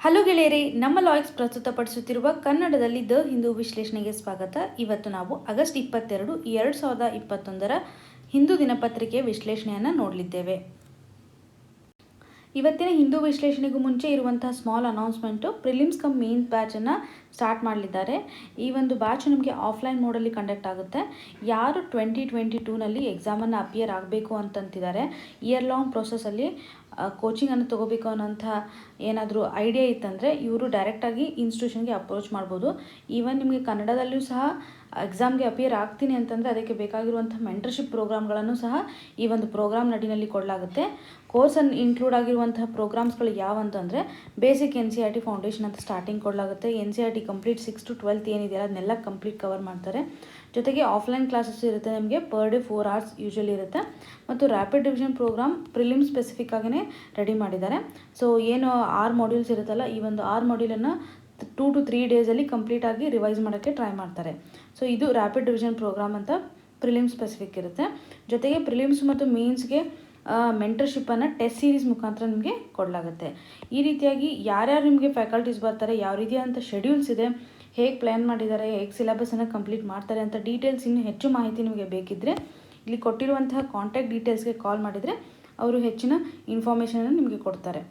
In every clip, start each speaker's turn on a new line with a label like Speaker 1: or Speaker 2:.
Speaker 1: Hello ಗೆಳೆಯರೇ, ನಮ್ಮ ಲಾಯ್ಕ್ಸ್ ಪ್ರಸ್ತುತಪಡಿಸುತ್ತಿರುವ ಕನ್ನಡದಲ್ಲಿ ದ ಹಿಂದೂ ವಿಶ್ಲೇಷಣೆಗೆ ಸ್ವಾಗತ. ಇವತ್ತು ನಾವು ಆಗಸ್ಟ್ 22, 2021 ಹಿಂದೂ ದಿನಪತ್ರಿಕೆಯ ವಿಶ್ಲೇಷಣೆಯನ್ನು ನೋಡಲಿದ್ದೇವೆ. ಇವತ್ತಿನ ಹಿಂದೂ ವಿಶ್ಲೇಷಣೆಗೂ ಮುಂಚೆ ಇರುವಂತಹ small announcement, prelims cum mains ಬ್ಯಾಚನ್ನು ಸ್ಟಾರ್ಟ್ ಮಾಡಲಿದ್ದಾರೆ. ಈ ಒಂದು ಬ್ಯಾಚ್ ನಮಗೆ ಆಫ್ಲೈನ್ ಮೋಡಲ್ಲಿ ಕಂಡಕ್ಟ್ ಆಗುತ್ತೆ. ಯಾರು 2022ನಲ್ಲಿ ಎಕ್ಸಾಮನ್ನು ಅಪಿಯರ್ ಆಗಬೇಕು ಅಂತಂತಿದ್ದಾರೆ, ಇಯರ್ ಲಾಂಗ್ ಪ್ರೊಸೆಸಲ್ಲಿ ಕೋಚಿಂಗನ್ನು ತೊಗೋಬೇಕು ಅನ್ನೋಂಥ ಏನಾದರೂ ಐಡಿಯಾ ಇತ್ತಂದರೆ ಇವರು ಡೈರೆಕ್ಟಾಗಿ ಇನ್ಸ್ಟಿಟ್ಯೂಷನ್ಗೆ ಅಪ್ರೋಚ್ ಮಾಡ್ಬೋದು. ಈವನ್ ನಿಮಗೆ ಕನ್ನಡದಲ್ಲೂ ಸಹ ಎಕ್ಸಾಮ್ಗೆ ಅಪಿಯರ್ ಆಗ್ತೀನಿ ಅಂತಂದರೆ ಅದಕ್ಕೆ ಬೇಕಾಗಿರುವಂಥ ಮೆಂಟರ್ಶಿಪ್ ಪ್ರೋಗ್ರಾಮ್ಗಳನ್ನು ಸಹ ಈ ಒಂದು ಪ್ರೋಗ್ರಾಮ್ ನಡಿನಲ್ಲಿ ಕೊಡಲಾಗುತ್ತೆ. ಕೋರ್ಸನ್ನು ಇನ್ಕ್ಲೂಡ್ ಆಗಿರುವಂತಹ ಪ್ರೋಗ್ರಾಮ್ಸ್ಗಳು ಯಾವಂತಂದರೆ ಬೇಸಿಕ್ NCERT ಫೌಂಡೇಶನ್ ಅಂತ ಸ್ಟಾರ್ಟಿಂಗ್ ಕೊಡಲಾಗುತ್ತೆ. NCERT ಕಂಪ್ಲೀಟ್ 6 to 12th ಏನಿದೆಯಲ್ಲ ಅದನ್ನೆಲ್ಲ ಕಂಪ್ಲೀಟ್ ಕವರ್ ಮಾಡ್ತಾರೆ. ಜೊತೆಗೆ ಆಫ್ಲೈನ್ ಕ್ಲಾಸಸ್ ಇರುತ್ತೆ, ನಿಮಗೆ ಪರ್ ಡೇ 4 hours ಯೂಶಲಿ ಇರುತ್ತೆ. ಮತ್ತು rapid revision program prelim specific ಆಗಿಯೇ ರೆಡಿ ಮಾಡಿದ್ದಾರೆ. ಸೊ ಏನು 6 ಮಾಡ್ಯೂಲ್ಸ್ ಇರುತ್ತಲ್ಲ, ಈ ಒಂದು 6 ಮಾಡ್ಯೂಲನ್ನು 2 to 3 ಡೇಸಲ್ಲಿ ಕಂಪ್ಲೀಟಾಗಿ ರಿವೈಸ್ ಮಾಡೋಕ್ಕೆ ಟ್ರೈ ಮಾಡ್ತಾರೆ. ಸೊ ಇದು ರ್ಯಾಪಿಡ್ ರಿವಿಷನ್ ಪ್ರೋಗ್ರಾಮ್ ಅಂತ ಪ್ರಿಲಿಮ್ ಸ್ಪೆಸಿಫಿಕ್ ಇರುತ್ತೆ. ಜೊತೆಗೆ ಪ್ರಿಲಿಮ್ಸ್ ಮತ್ತು ಮೇನ್ಸ್ಗೆ ಮೆಂಟರ್ಶಿಪ್ಪನ್ನು ಟೆಸ್ಟ್ ಸೀರೀಸ್ ಮುಖಾಂತರ ನಿಮಗೆ ಕೊಡಲಾಗುತ್ತೆ. ಈ ರೀತಿಯಾಗಿ ಯಾರ್ಯಾರು ನಿಮಗೆ ಫ್ಯಾಕಲ್ಟೀಸ್ ಬರ್ತಾರೆ, ಯಾವ ರೀತಿಯಾದಂಥ ಶೆಡ್ಯೂಲ್ಸ್ ಇದೆ, ಹೇಗೆ ಪ್ಲ್ಯಾನ್ ಮಾಡಿದ್ದಾರೆ, ಹೇಗೆ ಸಿಲೆಬಸನ್ನು ಕಂಪ್ಲೀಟ್ ಮಾಡ್ತಾರೆ ಅಂತ ಡೀಟೇಲ್ಸ್ ಇನ್ನೂ ಹೆಚ್ಚು ಮಾಹಿತಿ ನಿಮಗೆ ಬೇಕಿದ್ದರೆ ಇಲ್ಲಿ ಕೊಟ್ಟಿರುವಂತಹ ಕಾಂಟ್ಯಾಕ್ಟ್ ಡೀಟೇಲ್ಸ್ಗೆ ಕಾಲ್ ಮಾಡಿದರೆ ಅವರು ಹೆಚ್ಚಿನ ಇನ್ಫಾರ್ಮೇಷನನ್ನು ನಿಮಗೆ ಕೊಡ್ತಾರೆ.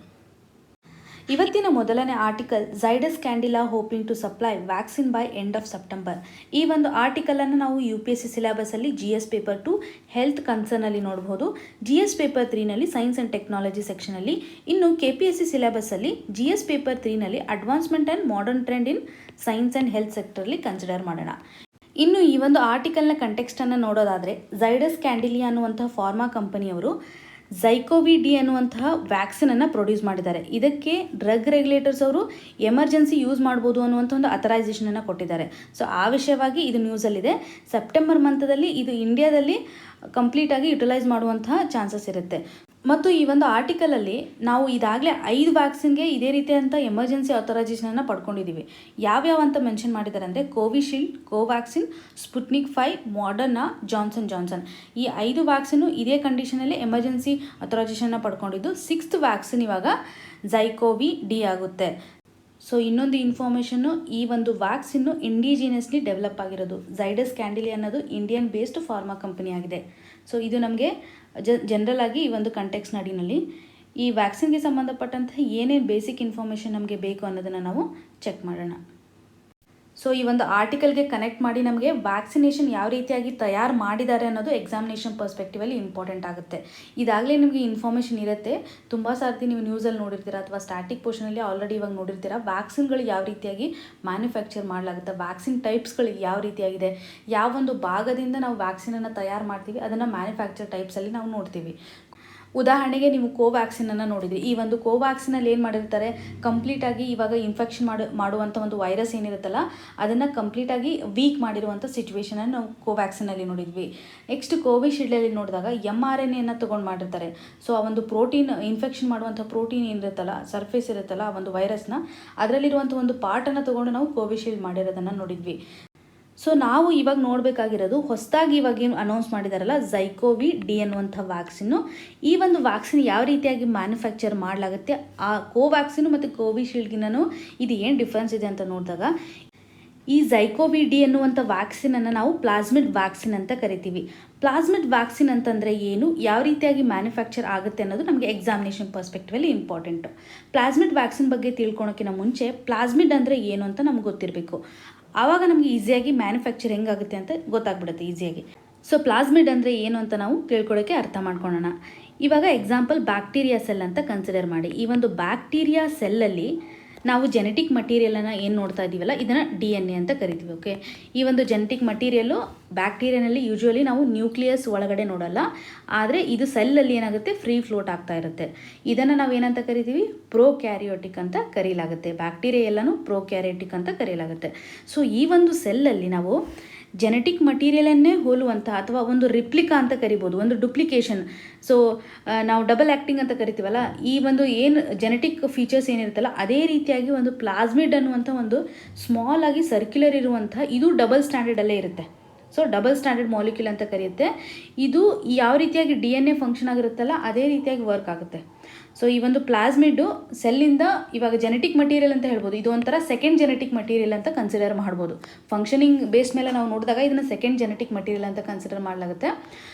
Speaker 1: ಇವತ್ತಿನ ಮೊದಲನೇ article, Zydus Cadila hoping to supply vaccine by end of September. ಈ ಒಂದು ಆರ್ಟಿಕಲನ್ನು ನಾವು UPSC ಸಿಲೆಬಸಲ್ಲಿ GS ಪೇಪರ್ 2 ಹೆಲ್ತ್ ಕನ್ಸರ್ನಲ್ಲಿ ನೋಡ್ಬೋದು. GS ಪೇಪರ್ 3ನಲ್ಲಿ ಸೈನ್ಸ್ ಆ್ಯಂಡ್ ಟೆಕ್ನಾಲಜಿ ಸೆಕ್ಷನಲ್ಲಿ, ಇನ್ನು KPSC ಸಿಲೆಬಸಲ್ಲಿ GS ಪೇಪರ್ 3ನಲ್ಲಿ advancement and modern trend in science and health ಸೆಕ್ಟರ್ಲಿ ಕನ್ಸಿಡರ್ ಮಾಡೋಣ. ಇನ್ನು ಈ ಒಂದು ಆರ್ಟಿಕಲ್ನ ಕಂಟೆಕ್ಸ್ಟನ್ನು ನೋಡೋದಾದರೆ, ಝೈಡಸ್ ಕ್ಯಾಂಡಿಲಿಯಾ ಅನ್ನುವಂತಹ ಫಾರ್ಮಾ ಕಂಪನಿಯವರು ಝೈಕೋವಿ-ಡಿ ಅನ್ನುವಂತಹ ವ್ಯಾಕ್ಸಿನನ್ನು ಪ್ರೊಡ್ಯೂಸ್ ಮಾಡಿದ್ದಾರೆ. ಇದಕ್ಕೆ ಡ್ರಗ್ ರೆಗ್ಯುಲೇಟರ್ಸ್ ಅವರು ಎಮರ್ಜೆನ್ಸಿ ಯೂಸ್ ಮಾಡ್ಬೋದು ಅನ್ನುವಂಥ ಒಂದು ಅಥರೈಸೇಷನನ್ನು ಕೊಟ್ಟಿದ್ದಾರೆ. ಸೊ ಆ ವಿಷಯವಾಗಿ ಇದು ನ್ಯೂಸಲ್ಲಿದೆ. ಸೆಪ್ಟೆಂಬರ್ ಮಂತದಲ್ಲಿ ಇದು ಇಂಡಿಯಾದಲ್ಲಿ ಕಂಪ್ಲೀಟಾಗಿ ಯುಟಿಲೈಸ್ ಮಾಡುವಂತಹ ಚಾನ್ಸಸ್ ಇರುತ್ತೆ. ಮತ್ತು ಈ ಒಂದು ಆರ್ಟಿಕಲಲ್ಲಿ ನಾವು ಇದಾಗಲೇ 5 ವ್ಯಾಕ್ಸಿನ್ಗೆ ಇದೇ ರೀತಿಯಂಥ ಎಮರ್ಜೆನ್ಸಿ ಅಥರೈಸೇಷನನ್ನು ಪಡ್ಕೊಂಡಿದ್ದೀವಿ. ಯಾವ್ಯಾವ ಅಂತ ಮೆನ್ಷನ್ ಮಾಡಿದ್ದಾರೆ ಅಂದರೆ Covishield, Covaxin, Sputnik 5, Moderna, Johnson Johnson. ಈ 5 ವ್ಯಾಕ್ಸಿನ್ನು ಇದೇ ಕಂಡೀಷನಲ್ಲಿ ಎಮರ್ಜೆನ್ಸಿ ಅಥರೈಸೇಷನ್ನ ಪಡ್ಕೊಂಡಿದ್ದು. 6th ವ್ಯಾಕ್ಸಿನ್ ಇವಾಗ ಝೈಕೋವಿ-ಡಿ ಆಗುತ್ತೆ. ಸೊ ಇನ್ನೊಂದು ಇನ್ಫಾರ್ಮೇಷನ್ನು, ಈ ಒಂದು ವ್ಯಾಕ್ಸಿನ್ನು ಇಂಡಿಜಿನಿಯಸ್ಲಿ ಡೆವಲಪ್ ಆಗಿರೋದು. ಝೈಡಸ್ ಕ್ಯಾಂಡಿಲಿಯಾ ಅನ್ನೋದು ಇಂಡಿಯನ್ ಬೇಸ್ಡ್ ಫಾರ್ಮಾ ಕಂಪನಿ ಆಗಿದೆ. ಸೊ ಇದು ನಮಗೆ ಜನರಲ್ ಆಗಿ ಈ ಒಂದು ಕಂಟೆಕ್ಸ್ಟ್ ನಡಿನಲ್ಲಿ ಈ ವ್ಯಾಕ್ಸಿನ್ಗೆ ಸಂಬಂಧಪಟ್ಟಂತಹ ಏನೇನು ಬೇಸಿಕ್ ಇನ್ಫಾರ್ಮೇಷನ್ ನಮಗೆ ಬೇಕು ಅನ್ನೋದನ್ನು ನಾವು ಚೆಕ್ ಮಾಡೋಣ. ಸೊ ಈ ಒಂದು ಆರ್ಟಿಕಲ್ಗೆ ಕನೆಕ್ಟ್ ಮಾಡಿ ನಮಗೆ ವ್ಯಾಕ್ಸಿನೇಷನ್ ಯಾವ ರೀತಿಯಾಗಿ ತಯಾರು ಮಾಡಿದ್ದಾರೆ ಅನ್ನೋದು ಎಕ್ಸಾಮಿನೇಷನ್ ಪರ್ಸ್ಪೆಕ್ಟಿವಲ್ಲಿ ಇಂಪಾರ್ಟೆಂಟ್ ಆಗುತ್ತೆ. ಇದಾಗಲೇ ನಿಮಗೆ ಇನ್ಫಾರ್ಮೇಷನ್ ಇರುತ್ತೆ. ತುಂಬ ಸಾರ್ತಿ ನೀವು ನ್ಯೂಸಲ್ಲಿ ನೋಡಿರ್ತೀರ ಅಥವಾ ಸ್ಟ್ಯಾಟಿಕ್ ಪೋರ್ಷನಲ್ಲಿ ಆಲ್ರೆಡಿ ಇವಾಗ ನೋಡಿರ್ತೀರ. ವ್ಯಾಕ್ಸಿನ್ಗಳು ಯಾವ ರೀತಿಯಾಗಿ ಮ್ಯಾನುಫ್ಯಾಕ್ಚರ್ ಮಾಡಲಾಗುತ್ತೆ, ವ್ಯಾಕ್ಸಿನ್ ಟೈಪ್ಸ್ಗಳು ಯಾವ ರೀತಿಯಾಗಿದೆ, ಯಾವೊಂದು ಭಾಗದಿಂದ ನಾವು ವ್ಯಾಕ್ಸಿನನ್ನು ತಯಾರು ಮಾಡ್ತೀವಿ ಅದನ್ನು ಮ್ಯಾನುಫ್ಯಾಕ್ಚರ್ ಟೈಪ್ಸಲ್ಲಿ ನಾವು ನೋಡ್ತೀವಿ. ಉದಾಹರಣೆಗೆ ನೀವು ಕೋವ್ಯಾಕ್ಸಿನನ್ನು ನೋಡಿದ್ರಿ. ಈ ಒಂದು ಕೋವ್ಯಾಕ್ಸಿನಲ್ಲಿ ಏನು ಮಾಡಿರ್ತಾರೆ, ಕಂಪ್ಲೀಟಾಗಿ ಇವಾಗ ಇನ್ಫೆಕ್ಷನ್ ಮಾಡುವಂಥ ಒಂದು ವೈರಸ್ ಏನಿರುತ್ತಲ್ಲ ಅದನ್ನು ಕಂಪ್ಲೀಟಾಗಿ ವೀಕ್ ಮಾಡಿರುವಂಥ ಸಿಚುವೇಷನನ್ನು ನಾವು ಕೋವ್ಯಾಕ್ಸಿನಲ್ಲಿ ನೋಡಿದ್ವಿ. ನೆಕ್ಸ್ಟ್ ಕೋವಿಶೀಲ್ಡಲ್ಲಿ ನೋಡಿದಾಗ mRNA ತೊಗೊಂಡು ಮಾಡಿರ್ತಾರೆ. ಸೊ ಆ ಒಂದು ಪ್ರೋಟೀನ್, ಇನ್ಫೆಕ್ಷನ್ ಮಾಡುವಂಥ ಪ್ರೋಟೀನ್ ಏನಿರುತ್ತಲ್ಲ, ಸರ್ಫೇಸ್ ಇರುತ್ತಲ್ಲ ಆ ಒಂದು ವೈರಸ್ನ, ಅದರಲ್ಲಿರುವಂಥ ಒಂದು ಪಾರ್ಟನ್ನು ತೊಗೊಂಡು ನಾವು ಕೋವಿಶೀಲ್ಡ್ ಮಾಡಿರೋದನ್ನು ನೋಡಿದ್ವಿ. ಸೊ ನಾವು ಇವಾಗ ನೋಡಬೇಕಾಗಿರೋದು ಹೊಸದಾಗಿ ಇವಾಗ ಏನು ಅನೌನ್ಸ್ ಮಾಡಿದಾರಲ್ಲ ಝೈಕೋವಿ-ಡಿ ಅನ್ನುವಂಥ ವ್ಯಾಕ್ಸಿನ್ನು. ಈ ಒಂದು ವ್ಯಾಕ್ಸಿನ್ ಯಾವ ರೀತಿಯಾಗಿ ಮ್ಯಾನುಫ್ಯಾಕ್ಚರ್ ಮಾಡಲಾಗುತ್ತೆ, ಆ ಕೋವ್ಯಾಕ್ಸಿನು ಮತ್ತು ಕೋವಿಶೀಲ್ಡ್ಗಿನೂ ಇದು ಏನು ಡಿಫ್ರೆನ್ಸ್ ಇದೆ ಅಂತ ನೋಡಿದಾಗ, ಈ ಝೈಕೋವಿ-ಡಿ ಅನ್ನುವಂಥ ವ್ಯಾಕ್ಸಿನನ್ನು ನಾವು ಪ್ಲಾಸ್ಮಿಡ್ ವ್ಯಾಕ್ಸಿನ್ ಅಂತ ಕರಿತೀವಿ. ಪ್ಲಾಸ್ಮಿಡ್ ವ್ಯಾಕ್ಸಿನ್ ಅಂತಂದರೆ ಏನು, ಯಾವ ರೀತಿಯಾಗಿ ಮ್ಯಾನುಫ್ಯಾಕ್ಚರ್ ಆಗುತ್ತೆ ಅನ್ನೋದು ನಮಗೆ ಎಕ್ಸಾಮಿನೇಷನ್ ಪರ್ಸ್ಪೆಕ್ಟಿವಲ್ಲಿ ಇಂಪಾರ್ಟೆಂಟು. ಪ್ಲಾಸ್ಮಿಡ್ ವ್ಯಾಕ್ಸಿನ್ ಬಗ್ಗೆ ತಿಳ್ಕೊಳೋಕ್ಕಿಂತ ಮುಂಚೆ ಪ್ಲಾಸ್ಮಿಡ್ ಅಂದರೆ ಏನು ಅಂತ ನಮ್ಗೆ ಗೊತ್ತಿರಬೇಕು. ಆವಾಗ ನಮಗೆ ಈಸಿಯಾಗಿ ಮ್ಯಾನುಫ್ಯಾಕ್ಚರ್ ಹೆಂಗಾಗುತ್ತೆ ಅಂತ ಗೊತ್ತಾಗ್ಬಿಡುತ್ತೆ ಈಸಿಯಾಗಿ. ಸೊ ಪ್ಲಾಸ್ಮಿಡ್ ಅಂದರೆ ಏನು ಅಂತ ನಾವು ತಿಳ್ಕೊಳ್ಳೋಕ್ಕೆ ಅರ್ಥ ಮಾಡ್ಕೊಳ್ಳೋಣ. ಇವಾಗ ಎಕ್ಸಾಂಪಲ್ ಬ್ಯಾಕ್ಟೀರಿಯಾ ಸೆಲ್ ಅಂತ ಕನ್ಸಿಡರ್ ಮಾಡಿ. ಈ ಒಂದು ಬ್ಯಾಕ್ಟೀರಿಯಾ ಸೆಲ್ಲಲ್ಲಿ ನಾವು ಜೆನೆಟಿಕ್ ಮಟೀರಿಯಲನ್ನು ಏನು ನೋಡ್ತಾ ಇದ್ದೀವಲ್ಲ ಇದನ್ನು DNA ಅಂತ ಕರಿತೀವಿ. ಓಕೆ, ಈ ಒಂದು ಜೆನೆಟಿಕ್ ಮಟೀರಿಯಲ್ಲು ಬ್ಯಾಕ್ಟೀರಿಯಾನಲ್ಲಿ ಯೂಶ್ವಲಿ ನಾವು ನ್ಯೂಕ್ಲಿಯಸ್ ಒಳಗಡೆ ನೋಡಲ್ಲ, ಆದರೆ ಇದು ಸೆಲ್ಲಲ್ಲಿ ಏನಾಗುತ್ತೆ ಫ್ರೀ ಫ್ಲೋಟ್ ಆಗ್ತಾ ಇರುತ್ತೆ. ಇದನ್ನು ನಾವು ಏನಂತ ಕರಿತೀವಿ, ಪ್ರೋಕ್ಯಾರಿಯೋಟಿಕ್ ಅಂತ ಕರೀಲಾಗುತ್ತೆ. ಬ್ಯಾಕ್ಟೀರಿಯಾ ಎಲ್ಲನೂ ಪ್ರೋಕ್ಯಾರಿಯೋಟಿಕ್ ಅಂತ ಕರೀಲಾಗುತ್ತೆ. ಸೊ ಈ ಒಂದು ಸೆಲ್ಲಲ್ಲಿ ನಾವು ಜೆನೆಟಿಕ್ ಮಟೀರಿಯಲನ್ನೇ ಹೋಲುವಂಥ ಅಥವಾ ಒಂದು ರಿಪ್ಲಿಕಾ ಅಂತ ಕರಿಬೋದು, ಒಂದು ಡುಪ್ಲಿಕೇಶನ್. ಸೊ ನಾವು ಡಬಲ್ ಆ್ಯಕ್ಟಿಂಗ್ ಅಂತ ಕರಿತೀವಲ್ಲ, ಈ ಒಂದು ಏನು ಜೆನೆಟಿಕ್ ಫೀಚರ್ಸ್ ಏನಿರುತ್ತಲ್ಲ ಅದೇ ರೀತಿಯಾಗಿ ಒಂದು ಪ್ಲಾಸ್ಮಿಡ್ ಅನ್ನುವಂಥ ಒಂದು ಸ್ಮಾಲ್ ಆಗಿ ಸರ್ಕ್ಯುಲರ್ ಇರುವಂಥ ಇದು ಡಬಲ್ ಸ್ಟ್ಯಾಂಡರ್ಡಲ್ಲೇ ಇರುತ್ತೆ. ಸೊ ಡಬಲ್ ಸ್ಟ್ಯಾಂಡರ್ಡ್ ಮಾಲಿಕ್ಯೂಲ್ ಅಂತ ಕರೆಯುತ್ತೆ. ಇದು ಯಾವ ರೀತಿಯಾಗಿ DNA ಫಂಕ್ಷನ್ ಆಗಿರುತ್ತಲ್ಲ ಅದೇ ರೀತಿಯಾಗಿ ವರ್ಕ್ ಆಗುತ್ತೆ. ಸೊ ಈ ಒಂದು ಪ್ಲಾಸ್ಮಿಡ್ ಸೆಲ್ಲಿಂದ ಇವಾಗ ಜೆನೆಟಿಕ್ ಮಟೀರಿಯಲ್ ಅಂತ ಹೇಳ್ಬೋದು, ಇದು ಒಂಥರ ಸೆಕೆಂಡ್ ಜೆನೆಟಿಕ್ ಮಟೀರಿಯಲ್ ಅಂತ ಕನ್ಸಿಡರ್ ಮಾಡ್ಬೋದು. ಫಂಕ್ಷನಿಂಗ್ ಬೇಸ್ ಮೇಲೆ ನಾವು ನೋಡಿದಾಗ ಇದನ್ನು ಸೆಕೆಂಡ್ ಜೆನೆಟಿಕ್ ಮಟೀರಿಯಲ್ ಅಂತ ಕನ್ಸಿಡರ್ ಮಾಡಲಾಗುತ್ತೆ.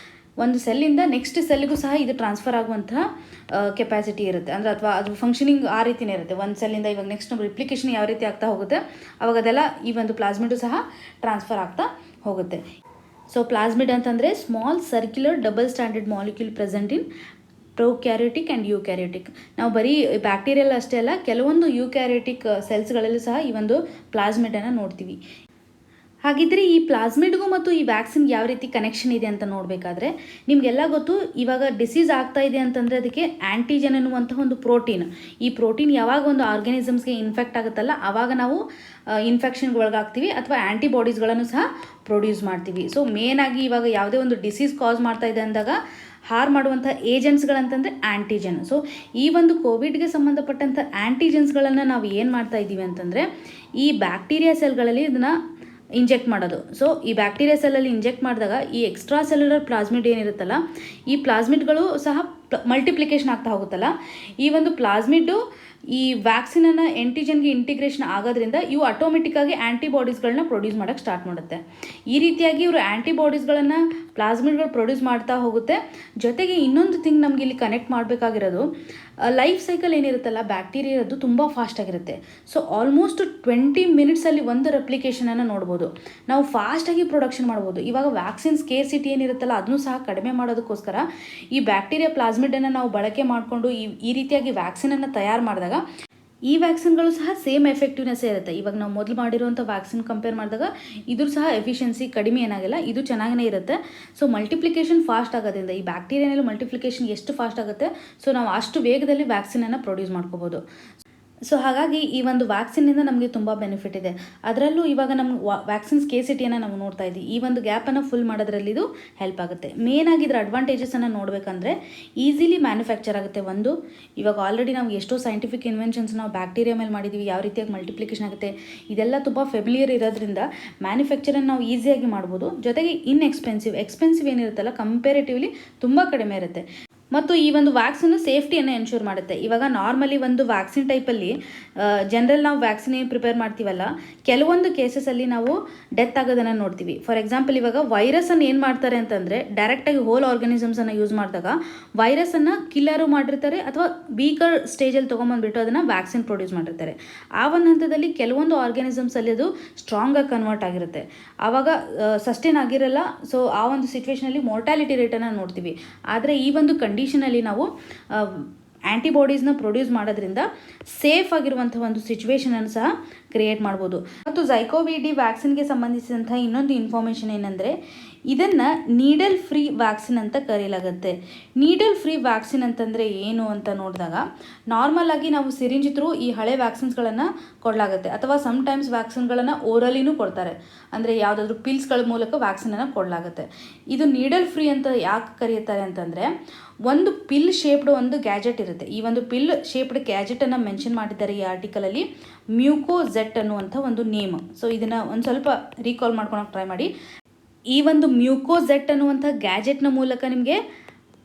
Speaker 1: ಒಂದು ಸೆಲ್ಲಿಂದ ನೆಕ್ಸ್ಟ್ ಸೆಲ್ಗೂ ಸಹ ಇದು ಟ್ರಾನ್ಸ್ಫರ್ ಆಗುವಂತಹ ಕೆಪಾಸಿಟಿ ಇರುತ್ತೆ, ಅಂದರೆ ಅಥವಾ ಅದು ಫಂಕ್ಷನಿಂಗ್ ಆ ರೀತಿಯೇ ಇರುತ್ತೆ. ಒಂದು ಸೆಲ್ಲಿಂದ ಇವಾಗ ನೆಕ್ಸ್ಟ್ ರಿಪ್ಲಿಕೇಶನ್ ಯಾವ ರೀತಿ ಆಗ್ತಾ ಹೋಗುತ್ತೆ ಅವಾಗ ಅದೆಲ್ಲ ಈ ಒಂದು ಪ್ಲಾಸ್ಮಿಡು ಸಹ ಟ್ರಾನ್ಸ್ಫರ್ ಆಗ್ತಾ ಹೋಗುತ್ತೆ. ಸೊ ಪ್ಲಾಸ್ಮಿಡ್ ಅಂತಂದರೆ small circular double standard molecule present in prokaryotic and eukaryotic. ನಾವು ಬರೀ ಬ್ಯಾಕ್ಟೀರಿಯಲ್ ಅಷ್ಟೇ ಅಲ್ಲ, ಕೆಲವೊಂದು ಯೂಕ್ಯಾರಿಯೋಟಿಕ್ ಸೆಲ್ಸ್ಗಳಲ್ಲೂ ಸಹ ಈ ಒಂದು ಪ್ಲಾಸ್ಮಿಡನ್ನು ನೋಡ್ತೀವಿ. ಹಾಗಿದ್ರೆ ಈ ಪ್ಲಾಸ್ಮಿಡ್ಗೂ ಮತ್ತು ಈ ವ್ಯಾಕ್ಸಿನ್ಗೆ ಯಾವ ರೀತಿ ಕನೆಕ್ಷನ್ ಇದೆ ಅಂತ ನೋಡಬೇಕಾದ್ರೆ, ನಿಮಗೆಲ್ಲ ಗೊತ್ತು, ಇವಾಗ ಡಿಸೀಸ್ ಆಗ್ತಾ ಇದೆ ಅಂತಂದರೆ ಅದಕ್ಕೆ ಆ್ಯಂಟಿಜನ್ ಅನ್ನುವಂಥ ಒಂದು ಪ್ರೋಟೀನ್, ಈ ಪ್ರೋಟೀನ್ ಯಾವಾಗ ಒಂದು ಆರ್ಗ್ಯಾನಿಸಮ್ಸ್ಗೆ ಇನ್ಫೆಕ್ಟ್ ಆಗುತ್ತಲ್ಲ ಆವಾಗ ನಾವು ಇನ್ಫೆಕ್ಷನ್ಗೆ ಒಳಗಾಗ್ತೀವಿ ಅಥವಾ ಆ್ಯಂಟಿಬಾಡೀಸ್ಗಳನ್ನು ಸಹ ಪ್ರೊಡ್ಯೂಸ್ ಮಾಡ್ತೀವಿ. ಸೊ ಮೇನಾಗಿ ಇವಾಗ ಯಾವುದೇ ಒಂದು ಡಿಸೀಸ್ ಕಾಸ್ ಮಾಡ್ತಾ ಇದೆ ಅಂದಾಗ ಹಾರ್ ಮಾಡುವಂಥ ಏಜೆಂಟ್ಸ್ಗಳಂತಂದರೆ ಆ್ಯಂಟಿಜನ್. ಸೊ ಈ ಒಂದು ಕೋವಿಡ್ಗೆ ಸಂಬಂಧಪಟ್ಟಂಥ ಆ್ಯಂಟಿಜನ್ಸ್ಗಳನ್ನು ನಾವು ಏನು ಮಾಡ್ತಾ ಇದ್ದೀವಿ ಅಂತಂದರೆ, ಈ ಬ್ಯಾಕ್ಟೀರಿಯಾ ಸೆಲ್ಗಳಲ್ಲಿ ಇದನ್ನು ಇಂಜೆಕ್ಟ್ ಮಾಡೋದು. ಸೊ ಈ ಬ್ಯಾಕ್ಟೀರಿಯಾ ಸೆಲ್ಲಲ್ಲಿ ಇಂಜೆಕ್ಟ್ ಮಾಡಿದಾಗ ಈ ಎಕ್ಸ್ಟ್ರಾ ಸೆಲ್ಯುಲರ್ ಪ್ಲಾಸ್ಮಿಡ್ ಏನಿರುತ್ತಲ್ಲ, ಈ ಪ್ಲಾಸ್ಮಿಡ್ಗಳು ಸಹ ಮಲ್ಟಿಪ್ಲಿಕೇಶನ್ ಆಗ್ತಾ ಹೋಗುತ್ತಲ್ಲ, ಈ ಒಂದು ಪ್ಲಾಸ್ಮಿಡ್ಡು ಈ ವ್ಯಾಕ್ಸಿನನ್ನು ಆ್ಯಂಟಿಜನ್ಗೆ ಇಂಟಿಗ್ರೇಷನ್ ಆಗೋದ್ರಿಂದ ಇವು ಆಟೋಮೆಟಿಕ್ಕಾಗಿ ಆ್ಯಂಟಿಬಾಡೀಸ್ಗಳನ್ನ ಪ್ರೊಡ್ಯೂಸ್ ಮಾಡೋಕ್ಕೆ ಸ್ಟಾರ್ಟ್ ಮಾಡುತ್ತೆ. ಈ ರೀತಿಯಾಗಿ ಇವರು ಆ್ಯಂಟಿಬಾಡೀಸ್ಗಳನ್ನು ಪ್ಲಾಸ್ಮಿಡ್ಗಳು ಪ್ರೊಡ್ಯೂಸ್ ಮಾಡ್ತಾ ಹೋಗುತ್ತೆ. ಜೊತೆಗೆ ಇನ್ನೊಂದು ಥಿಂಗ್ ನಮಗೆ ಇಲ್ಲಿ ಕನೆಕ್ಟ್ ಮಾಡಬೇಕಾಗಿರೋದು, ಲೈಫ್ ಸೈಕಲ್ ಏನಿರುತ್ತಲ್ಲ ಬ್ಯಾಕ್ಟೀರಿಯಾದ್ದು ತುಂಬ ಫಾಸ್ಟಾಗಿರುತ್ತೆ. ಸೊ ಆಲ್ಮೋಸ್ಟ್ 20 ಮಿನಿಟ್ಸಲ್ಲಿ ಒಂದು ರೆಪ್ಲಿಕೇಶನನ್ನು ನೋಡ್ಬೋದು, ನಾವು ಫಾಸ್ಟಾಗಿ ಪ್ರೊಡಕ್ಷನ್ ಮಾಡ್ಬೋದು. ಇವಾಗ ವ್ಯಾಕ್ಸಿನ್ ಸ್ಕೇರ್ಸಿಟಿ ಏನಿರುತ್ತಲ್ಲ ಅದನ್ನು ಸಹ ಕಡಿಮೆ ಮಾಡೋದಕ್ಕೋಸ್ಕರ ಈ ಬ್ಯಾಕ್ಟೀರಿಯಾ ಪ್ಲಾಸ್ಮಿಡನ್ನು ನಾವು ಬಳಕೆ ಮಾಡಿಕೊಂಡು ಈ ರೀತಿಯಾಗಿ ವ್ಯಾಕ್ಸಿನನ್ನು ತಯಾರು ಮಾಡಿದಾಗ ಈ ವ್ಯಾಕ್ಸಿನ್ಗಳು ಸಹ ಸೇಮ್ ಎಫೆಕ್ಟಿವ್ನೆಸ್ಸೇ ಇರುತ್ತೆ. ಇವಾಗ ನಾವು ಮೊದಲು ಮಾಡಿರುವಂಥ ವ್ಯಾಕ್ಸಿನ್ ಕಂಪೇರ್ ಮಾಡಿದಾಗ ಇದ್ರ ಸಹ ಎಫಿಷಿಯನ್ಸಿ ಕಡಿಮೆ ಏನಾಗಿಲ್ಲ, ಇದು ಚೆನ್ನಾಗೇ ಇರುತ್ತೆ. ಸೊ ಮಲ್ಟಿಪ್ಲಿಕೇಶನ್ ಫಾಸ್ಟ್ ಆಗೋದ್ರಿಂದ ಈ ಬ್ಯಾಕ್ಟೀರಿಯಾನಲ್ಲಿ ಮಲ್ಟಿಪ್ಲಿಕೇಶನ್ ಎಷ್ಟು ಫಾಸ್ಟ್ ಆಗುತ್ತೆ, ಸೊ ನಾವು ಅಷ್ಟು ವೇಗದಲ್ಲಿ ವ್ಯಾಕ್ಸಿನನ್ನು ಪ್ರೊಡ್ಯೂಸ್ ಮಾಡ್ಕೋಬೋದು. ಸೊ ಹಾಗಾಗಿ ಈ ಒಂದು ವ್ಯಾಕ್ಸಿನಿಂದ ನಮಗೆ ತುಂಬ ಬೆನಿಫಿಟ್ ಇದೆ. ಅದರಲ್ಲೂ ಇವಾಗ ನಮ್ಗೆ ವ್ಯಾಕ್ಸಿನ್ ಸ್ಕೇಸಿಟಿಯನ್ನು ನಾವು ನೋಡ್ತಾ ಇದ್ದೀವಿ. ಈ ಒಂದು ಗ್ಯಾಪನ್ನು ಫುಲ್ ಮಾಡೋದ್ರಲ್ಲಿ ಇದು ಹೆಲ್ಪ್ ಆಗುತ್ತೆ. ಮೇನಾಗಿ ಇದರ ಅಡ್ವಾಂಟೇಜಸನ್ನು ನೋಡಬೇಕಂದ್ರೆ ಈಸಿಲಿ ಮ್ಯಾನುಫ್ಯಾಕ್ಚರ್ ಆಗುತ್ತೆ. ಒಂದು, ಇವಾಗ ಆಲ್ರೆಡಿ ನಾವು ಎಷ್ಟೋ ಸೈಂಟಿಫಿಕ್ ಇನ್ವೆನ್ಷನ್ಸ್ ನಾವು ಬ್ಯಾಕ್ಟೀರಿಯಾ ಮೇಲೆ ಮಾಡಿದ್ದೀವಿ, ಯಾವ ರೀತಿಯಾಗಿ ಮಲ್ಟಿಪ್ಲಿಕೇಶನ್ ಆಗುತ್ತೆ ಇದೆಲ್ಲ ತುಂಬ ಫೆಮಿಲಿಯರ್ ಇರೋದ್ರಿಂದ ಮ್ಯಾನುಫ್ಯಾಕ್ಚರನ್ನು ನಾವು ಈಸಿಯಾಗಿ ಮಾಡ್ಬೋದು. ಜೊತೆಗೆ ಎಕ್ಸ್ಪೆನ್ಸಿವ್ ಏನಿರುತ್ತಲ್ಲ ಕಂಪೇರೇಟಿವ್ಲಿ ತುಂಬ ಕಡಿಮೆ ಇರುತ್ತೆ. ಮತ್ತು ಈ ಒಂದು ವ್ಯಾಕ್ಸಿನ್ ಸೇಫ್ಟಿಯನ್ನು ಎನ್ಶೂರ್ ಮಾಡುತ್ತೆ. ಇವಾಗ ನಾರ್ಮಲಿ ಒಂದು ವ್ಯಾಕ್ಸಿನ್ ಟೈಪಲ್ಲಿ ಜನರಲ್ ನಾವು ವ್ಯಾಕ್ಸಿನ್ ಏನು ಪ್ರಿಪೇರ್ ಮಾಡ್ತೀವಲ್ಲ, ಕೆಲವೊಂದು ಕೇಸಸಲ್ಲಿ ನಾವು ಡೆತ್ ಆಗೋದನ್ನು ನೋಡ್ತೀವಿ. ಫಾರ್ ಎಕ್ಸಾಂಪಲ್, ಇವಾಗ ವೈರಸನ್ನು ಏನು ಮಾಡ್ತಾರೆ ಅಂತಂದರೆ ಡೈರೆಕ್ಟಾಗಿ ಹೋಲ್ ಆರ್ಗನಿಸಮ್ಸನ್ನು ಯೂಸ್ ಮಾಡಿದಾಗ ವೈರಸನ್ನು ಕಿಲ್ಲರು ಮಾಡಿರ್ತಾರೆ ಅಥವಾ ವೀಕರ್ ಸ್ಟೇಜಲ್ಲಿ ತೊಗೊಂಬಂದ್ಬಿಟ್ಟು ಅದನ್ನು ವ್ಯಾಕ್ಸಿನ್ ಪ್ರೊಡ್ಯೂಸ್ ಮಾಡಿರ್ತಾರೆ. ಆ ಒಂದು ಹಂತದಲ್ಲಿ ಕೆಲವೊಂದು ಆರ್ಗ್ಯಾನಿಸಮ್ಸಲ್ಲಿ ಅದು ಸ್ಟ್ರಾಂಗಾಗಿ ಕನ್ವರ್ಟ್ ಆಗಿರುತ್ತೆ, ಆವಾಗ ಸಸ್ಟೈನ್ ಆಗಿರಲ್ಲ. ಸೊ ಆ ಒಂದು ಸಿಚುವೇಷನಲ್ಲಿ ಮೋರ್ಟಾಲಿಟಿ ರೇಟನ್ನು ನೋಡ್ತೀವಿ. ಆದರೆ ಈ ಒಂದು ಕಂಡೀಷನಲ್ಲಿ ನಾವು ಆ್ಯಂಟಿಬಾಡೀಸ್ನ ಪ್ರೊಡ್ಯೂಸ್ ಮಾಡೋದ್ರಿಂದ ಸೇಫ್ ಆಗಿರುವಂಥ ಒಂದು ಸಿಚುವೇಷನನ್ನು ಸಹ ಕ್ರಿಯೇಟ್ ಮಾಡ್ಬೋದು. ಮತ್ತು ಝೈಕೋವಿ-ಡಿ ವ್ಯಾಕ್ಸಿನ್ಗೆ ಸಂಬಂಧಿಸಿದಂಥ ಇನ್ನೊಂದು ಇನ್ಫಾರ್ಮೇಷನ್ ಏನಂದರೆ, ಇದನ್ನು ನೀಡಲ್ ಫ್ರೀ ವ್ಯಾಕ್ಸಿನ್ ಅಂತ ಕರೆಯಲಾಗುತ್ತೆ. ನೀಡಲ್ ಫ್ರೀ ವ್ಯಾಕ್ಸಿನ್ ಅಂತಂದರೆ ಏನು ಅಂತ ನೋಡಿದಾಗ, ನಾರ್ಮಲ್ ಆಗಿ ನಾವು ಸಿರಿಂಜ್ ಥ್ರೂ ಈ ಹಳೆ ವ್ಯಾಕ್ಸಿನ್ಸ್ಗಳನ್ನು ಕೊಡಲಾಗುತ್ತೆ, ಅಥವಾ ಸಮ್ಟೈಮ್ಸ್ ವ್ಯಾಕ್ಸಿನ್ಗಳನ್ನು ಓರಲಿನೂ ಕೊಡ್ತಾರೆ, ಅಂದರೆ ಯಾವುದಾದ್ರೂ ಪಿಲ್ಸ್ಗಳ ಮೂಲಕ ವ್ಯಾಕ್ಸಿನನ್ನು ಕೊಡಲಾಗುತ್ತೆ. ಇದು ನೀಡಲ್ ಫ್ರೀ ಅಂತ ಯಾಕೆ ಕರೆಯುತ್ತಾರೆ ಅಂತಂದರೆ, ಒಂದು ಪಿಲ್ ಶೇಪ್ಡ್ ಒಂದು ಗ್ಯಾಜೆಟ್ ಇರುತ್ತೆ. ಈ ಒಂದು ಪಿಲ್ ಶೇಪ್ಡ್ ಗ್ಯಾಜೆಟನ್ನು ಮೆನ್ಷನ್ ಮಾಡಿದ್ದಾರೆ ಈ ಆರ್ಟಿಕಲಲ್ಲಿ, ಮ್ಯೂಕೋಜೆಟ್ ಅನ್ನುವಂಥ ಒಂದು ನೇಮ್. ಸೊ ಇದನ್ನು ಒಂದು ಸ್ವಲ್ಪ ರೀಕಾಲ್ ಮಾಡ್ಕೊಳಕ್ಕೆ ಟ್ರೈ ಮಾಡಿ. ಈ ಒಂದು ಮ್ಯೂಕೋಜೆಟ್ ಅನ್ನುವಂಥ ಗ್ಯಾಜೆಟ್ನ ಮೂಲಕ ನಿಮಗೆ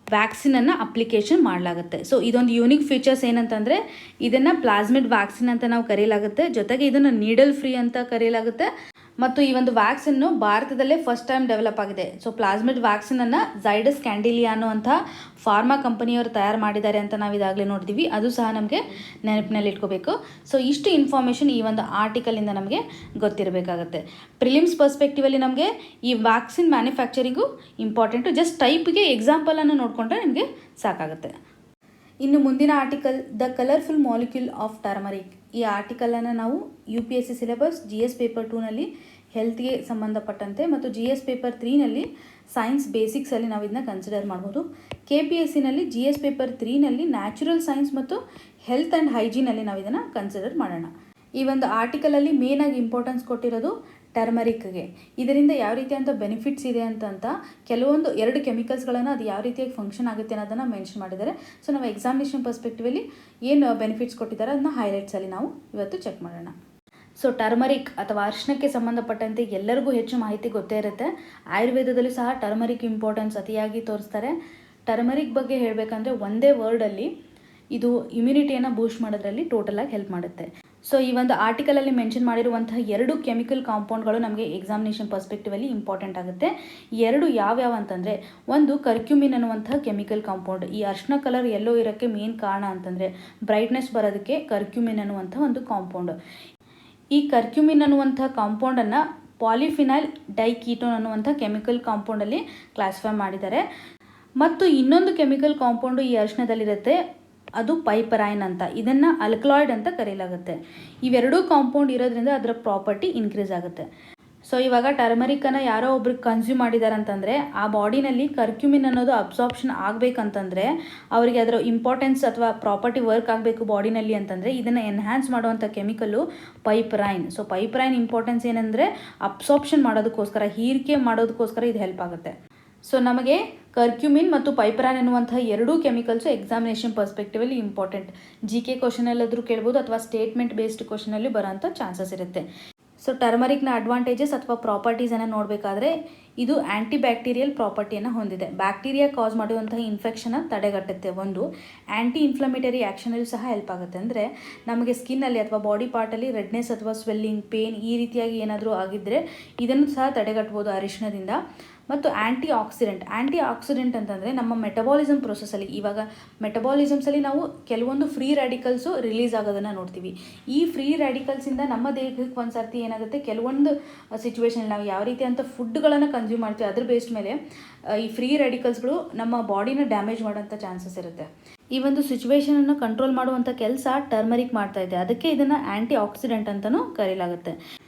Speaker 1: ವ್ಯಾಕ್ಸಿನನ್ನು ಅಪ್ಲಿಕೇಶನ್ ಮಾಡಲಾಗುತ್ತೆ. ಸೊ ಇದೊಂದು ಯೂನಿಕ್ ಫೀಚರ್ಸ್ ಏನಂತಂದರೆ, ಇದನ್ನು ಪ್ಲಾಸ್ಮಿಡ್ ವ್ಯಾಕ್ಸಿನ್ ಅಂತ ನಾವು ಕರೆಯಲಾಗುತ್ತೆ, ಜೊತೆಗೆ ಇದನ್ನು ನೀಡಲ್ ಫ್ರೀ ಅಂತ ಕರೆಯಲಾಗುತ್ತೆ. ಮತ್ತು ಈ ಒಂದು ವ್ಯಾಕ್ಸಿನ್ನು ಭಾರತದಲ್ಲೇ ಫಸ್ಟ್ ಟೈಮ್ ಡೆವಲಪ್ ಆಗಿದೆ. ಸೊ ಪ್ಲಾಸ್ಮಿಡ್ ವ್ಯಾಕ್ಸಿನನ್ನು ಝೈಡಸ್ ಕ್ಯಾಂಡಿಲಿಯಾ ಅನ್ನುವಂಥ ಫಾರ್ಮಾ ಕಂಪನಿಯವರು ತಯಾರು ಮಾಡಿದ್ದಾರೆ ಅಂತ ನಾವು ಇದಾಗಲೇ ನೋಡ್ತೀವಿ, ಅದು ಸಹ ನಮಗೆ ನೆನಪಿನಲ್ಲಿ ಇಟ್ಕೋಬೇಕು. ಸೊ ಇಷ್ಟು ಇನ್ಫಾರ್ಮೇಷನ್ ಈ ಒಂದು ಆರ್ಟಿಕಲಿಂದ ನಮಗೆ ಗೊತ್ತಿರಬೇಕಾಗುತ್ತೆ. ಪ್ರಿಲಿಮ್ಸ್ ಪರ್ಸ್ಪೆಕ್ಟಿವಲ್ಲಿ ನಮಗೆ ಈ ವ್ಯಾಕ್ಸಿನ್ ಮ್ಯಾನುಫ್ಯಾಕ್ಚರಿಂಗು ಇಂಪಾರ್ಟೆಂಟು. ಜಸ್ಟ್ ಟೈಪ್ಗೆ ಎಕ್ಸಾಂಪಲನ್ನು ನೋಡಿಕೊಂಡ್ರೆ ನಿಮಗೆ ಸಾಕಾಗುತ್ತೆ. ಇನ್ನು ಮುಂದಿನ article, the colourful molecule of turmeric. ಈ ಆರ್ಟಿಕಲನ್ನು ನಾವು UPSC ಸಿಲೆಬಸ್ GS ಪೇಪರ್ 2ನಲ್ಲಿ ಹೆಲ್ತ್ಗೆ ಸಂಬಂಧಪಟ್ಟಂತೆ ಮತ್ತು GS ಪೇಪರ್ 3ನಲ್ಲಿ ಸೈನ್ಸ್ ಬೇಸಿಕ್ಸಲ್ಲಿ ನಾವು ಇದನ್ನ ಕನ್ಸಿಡರ್ ಮಾಡ್ಬೋದು. KPSCನಲ್ಲಿ GS ಪೇಪರ್ 3ನಲ್ಲಿ ನ್ಯಾಚುರಲ್ ಸೈನ್ಸ್ ಮತ್ತು ಹೆಲ್ತ್ ಆ್ಯಂಡ್ ಹೈಜೀನಲ್ಲಿ ನಾವು ಇದನ್ನು ಕನ್ಸಿಡರ್ ಮಾಡೋಣ. ಈ ಒಂದು ಆರ್ಟಿಕಲಲ್ಲಿ ಮೇನಾಗಿ ಇಂಪಾರ್ಟೆನ್ಸ್ ಕೊಟ್ಟಿರೋದು ಟರ್ಮರಿಕ್ಗೆ. ಇದರಿಂದ ಯಾವ ರೀತಿಯಂಥ ಬೆನಿಫಿಟ್ಸ್ ಇದೆ ಅಂತ ಕೆಲವೊಂದು 2 ಕೆಮಿಕಲ್ಸ್ಗಳನ್ನು ಅದು ಯಾವ ರೀತಿಯಾಗಿ ಫಂಕ್ಷನ್ ಆಗುತ್ತೆ ಅನ್ನೋದನ್ನು ಮೆನ್ಷನ್ ಮಾಡಿದ್ದಾರೆ. ಸೊ ನಾವು ಎಕ್ಸಾಮಿನೇಷನ್ ಪರ್ಸ್ಪೆಕ್ಟಿವಲ್ಲಿ ಏನು ಬೆನಿಫಿಟ್ಸ್ ಕೊಟ್ಟಿದ್ದಾರೆ ಅದನ್ನ ಹೈಲೈಟ್ಸಲ್ಲಿ ನಾವು ಇವತ್ತು ಚೆಕ್ ಮಾಡೋಣ. ಸೊ ಟರ್ಮರಿಕ್ ಅಥವಾ ಅರಿಶಿಣಕ್ಕೆ ಸಂಬಂಧಪಟ್ಟಂತೆ ಎಲ್ಲರಿಗೂ ಹೆಚ್ಚು ಮಾಹಿತಿ ಗೊತ್ತೇ ಇರುತ್ತೆ. ಆಯುರ್ವೇದದಲ್ಲೂ ಸಹ ಟರ್ಮರಿಕ್ ಇಂಪಾರ್ಟೆನ್ಸ್ ಅತಿಯಾಗಿ ತೋರಿಸ್ತಾರೆ. ಟರ್ಮರಿಕ್ ಬಗ್ಗೆ ಹೇಳಬೇಕಂದ್ರೆ ಒಂದೇ ವರ್ಡಲ್ಲಿ ಇದು ಇಮ್ಯುನಿಟಿಯನ್ನು ಬೂಸ್ಟ್ ಮಾಡೋದ್ರಲ್ಲಿ ಟೋಟಲಾಗಿ ಹೆಲ್ಪ್ ಮಾಡುತ್ತೆ. ಸೊ ಈ ಒಂದು ಆರ್ಟಿಕಲಲ್ಲಿ ಮೆನ್ಷನ್ ಮಾಡಿರುವಂತಹ 2 ಕೆಮಿಕಲ್ ಕಾಂಪೌಂಡ್ಗಳು ನಮಗೆ ಎಕ್ಸಾಮಿನೇಷನ್ ಪರ್ಸ್ಪೆಕ್ಟಿವಲ್ಲಿ ಇಂಪಾರ್ಟೆಂಟ್ ಆಗುತ್ತೆ. 2 ಯಾವ್ಯಾವ ಅಂತಂದರೆ, ಒಂದು ಕರ್ಕ್ಯೂಮಿನ್ ಅನ್ನುವಂತಹ ಕೆಮಿಕಲ್ ಕಾಂಪೌಂಡ್. ಈ ಅರ್ಶಿನ ಕಲರ್ ಎಲ್ಲೋ ಇರೋಕ್ಕೆ ಮೇನ್ ಕಾರಣ ಅಂತಂದರೆ ಬ್ರೈಟ್ನೆಸ್ ಬರೋದಕ್ಕೆ ಕರ್ಕ್ಯೂಮಿನ್ ಅನ್ನುವಂಥ ಒಂದು ಕಾಂಪೌಂಡ್. ಈ ಕರ್ಕ್ಯೂಮಿನ್ ಅನ್ನುವಂಥ ಕಾಂಪೌಂಡನ್ನು ಪಾಲಿಫಿನೈಲ್ ಡೈಕೀಟೋನ್ ಅನ್ನುವಂಥ ಕೆಮಿಕಲ್ ಕಾಂಪೌಂಡಲ್ಲಿ ಕ್ಲಾಸಿಫೈ ಮಾಡಿದ್ದಾರೆ. ಮತ್ತು ಇನ್ನೊಂದು ಕೆಮಿಕಲ್ ಕಾಂಪೌಂಡು ಈ ಅರಿಶಿಣದಲ್ಲಿರುತ್ತೆ, ಅದು ಪೈಪರೈನ್ ಅಂತ. ಇದನ್ನು ಅಲ್ಕಲಾಯ್ಡ್ ಅಂತ ಕರೆಯಲಾಗುತ್ತೆ. ಇವೆರಡೂ ಕಾಂಪೌಂಡ್ ಇರೋದ್ರಿಂದ ಅದರ ಪ್ರಾಪರ್ಟಿ ಇನ್ಕ್ರೀಸ್ ಆಗುತ್ತೆ. ಸೊ ಇವಾಗ ಟರ್ಮರಿಕನ್ನು ಯಾರೋ ಒಬ್ರಿಗೆ ಕನ್ಸ್ಯೂಮ್ ಮಾಡಿದ್ದಾರೆ ಅಂತಂದರೆ ಆ ಬಾಡಿನಲ್ಲಿ ಕರ್ಕ್ಯೂಮಿನ್ ಅನ್ನೋದು ಅಬ್ಸಾರ್ಪ್ಷನ್ ಆಗಬೇಕಂತಂದರೆ, ಅವರಿಗೆ ಅದರ ಇಂಪಾರ್ಟೆನ್ಸ್ ಅಥವಾ ಪ್ರಾಪರ್ಟಿ ವರ್ಕ್ ಆಗಬೇಕು ಬಾಡಿನಲ್ಲಿ ಅಂತಂದರೆ, ಇದನ್ನು ಎನ್ಹ್ಯಾನ್ಸ್ ಮಾಡುವಂಥ ಕೆಮಿಕಲ್ಲು ಪೈಪರೈನ್. ಸೊ ಪೈಪರೈನ್ ಇಂಪಾರ್ಟೆನ್ಸ್ ಏನಂದರೆ ಅಬ್ಸಾರ್ಪ್ಷನ್ ಮಾಡೋದಕ್ಕೋಸ್ಕರ, ಹೀರಿಕೆ ಮಾಡೋದಕ್ಕೋಸ್ಕರ ಇದು ಹೆಲ್ಪ್ ಆಗುತ್ತೆ. ಸೊ ನಮಗೆ ಕರ್ಕ್ಯೂಮಿನ್ ಮತ್ತು ಪೈಪರೈನ್ ಎನ್ನುವಂಥ 2 ಕೆಮಿಕಲ್ಸು ಎಕ್ಸಾಮಿನೇಷನ್ ಪರ್ಸ್ಪೆಕ್ಟಿವಲ್ಲಿ ಇಂಪಾರ್ಟೆಂಟ್. GK ಕ್ವಶನಲ್ಲಾದರೂ ಕೇಳ್ಬೋದು ಅಥವಾ ಸ್ಟೇಟ್ಮೆಂಟ್ ಬೇಸ್ಡ್ ಕ್ವಶನಲ್ಲಿ ಬರೋಂಥ ಚಾನ್ಸಸ್ ಇರುತ್ತೆ. ಸೊ ಟರ್ಮರಿಕ್ನ ಅಡ್ವಾಂಟೇಜಸ್ ಅಥವಾ ಪ್ರಾಪರ್ಟೀಸನ್ನು ನೋಡಬೇಕಾದ್ರೆ, ಇದು ಆ್ಯಂಟಿ ಬ್ಯಾಕ್ಟೀರಿಯಲ್ ಪ್ರಾಪರ್ಟಿಯನ್ನು ಹೊಂದಿದೆ. ಬ್ಯಾಕ್ಟೀರಿಯಾ ಕಾಸ್ ಮಾಡುವಂತಹ ಇನ್ಫೆಕ್ಷನ್ನ ತಡೆಗಟ್ಟುತ್ತೆ. ಒಂದು ಆ್ಯಂಟಿ ಇನ್ಫ್ಲಮೇಟರಿ ಆ್ಯಕ್ಷನಲ್ಲಿ ಸಹ ಹೆಲ್ಪ್ ಆಗುತ್ತೆ. ಅಂದರೆ ನಮಗೆ ಸ್ಕಿನ್ನಲ್ಲಿ ಅಥವಾ ಬಾಡಿ ಪಾರ್ಟಲ್ಲಿ ರೆಡ್ನೆಸ್ ಅಥವಾ ಸ್ವೆಲ್ಲಿಂಗ್, ಪೇನ್ ಈ ರೀತಿಯಾಗಿ ಏನಾದರೂ ಆಗಿದ್ದರೆ ಇದನ್ನು ಸಹ ತಡೆಗಟ್ಬೋದು ಅರಿಶಿಣದಿಂದ. ಮತ್ತು ಆ್ಯಂಟಿ ಆಕ್ಸಿಡೆಂಟ್ ಅಂತಂದರೆ ನಮ್ಮ ಮೆಟಬಾಲಿಸಮ್ ಪ್ರೊಸೆಸಲ್ಲಿ, ಇವಾಗ ಮೆಟಬಾಲಿಸಮ್ಸಲ್ಲಿ ನಾವು ಕೆಲವೊಂದು ಫ್ರೀ ರ್ಯಾಡಿಕಲ್ಸು ರಿಲೀಸ್ ಆಗೋದನ್ನು ನೋಡ್ತೀವಿ. ಈ ಫ್ರೀ ರ್ಯಾಡಿಕಲ್ಸಿಂದ ನಮ್ಮ ದೇಹಕ್ಕೆ ಒಂದು ಸರ್ತಿ ಏನಾಗುತ್ತೆ, ಕೆಲವೊಂದು ಸಿಚುವೇಶನ್ ನಾವು ಯಾವ ರೀತಿ ಅಂತ ಫುಡ್ಗಳನ್ನು ಕನ್ಸ್ಯೂಮ್ ಮಾಡ್ತೀವಿ ಅದ್ರ ಬೇಸ್ಡ್ ಮೇಲೆ ಈ ಫ್ರೀ ರ್ಯಾಡಿಕಲ್ಸ್ಗಳು ನಮ್ಮ ಬಾಡಿನ ಡ್ಯಾಮೇಜ್ ಮಾಡೋಂಥ ಚಾನ್ಸಸ್ ಇರುತ್ತೆ. ಈ ಒಂದು ಸಿಚುವೇಶನನ್ನು ಕಂಟ್ರೋಲ್ ಮಾಡುವಂಥ ಕೆಲಸ ಟರ್ಮರಿಕ್ ಮಾಡ್ತಾ ಇದೆ. ಅದಕ್ಕೆ ಇದನ್ನು ಆ್ಯಂಟಿ ಆಕ್ಸಿಡೆಂಟ್ ಅಂತಲೂ ಕರೆಯಲಾಗುತ್ತೆ.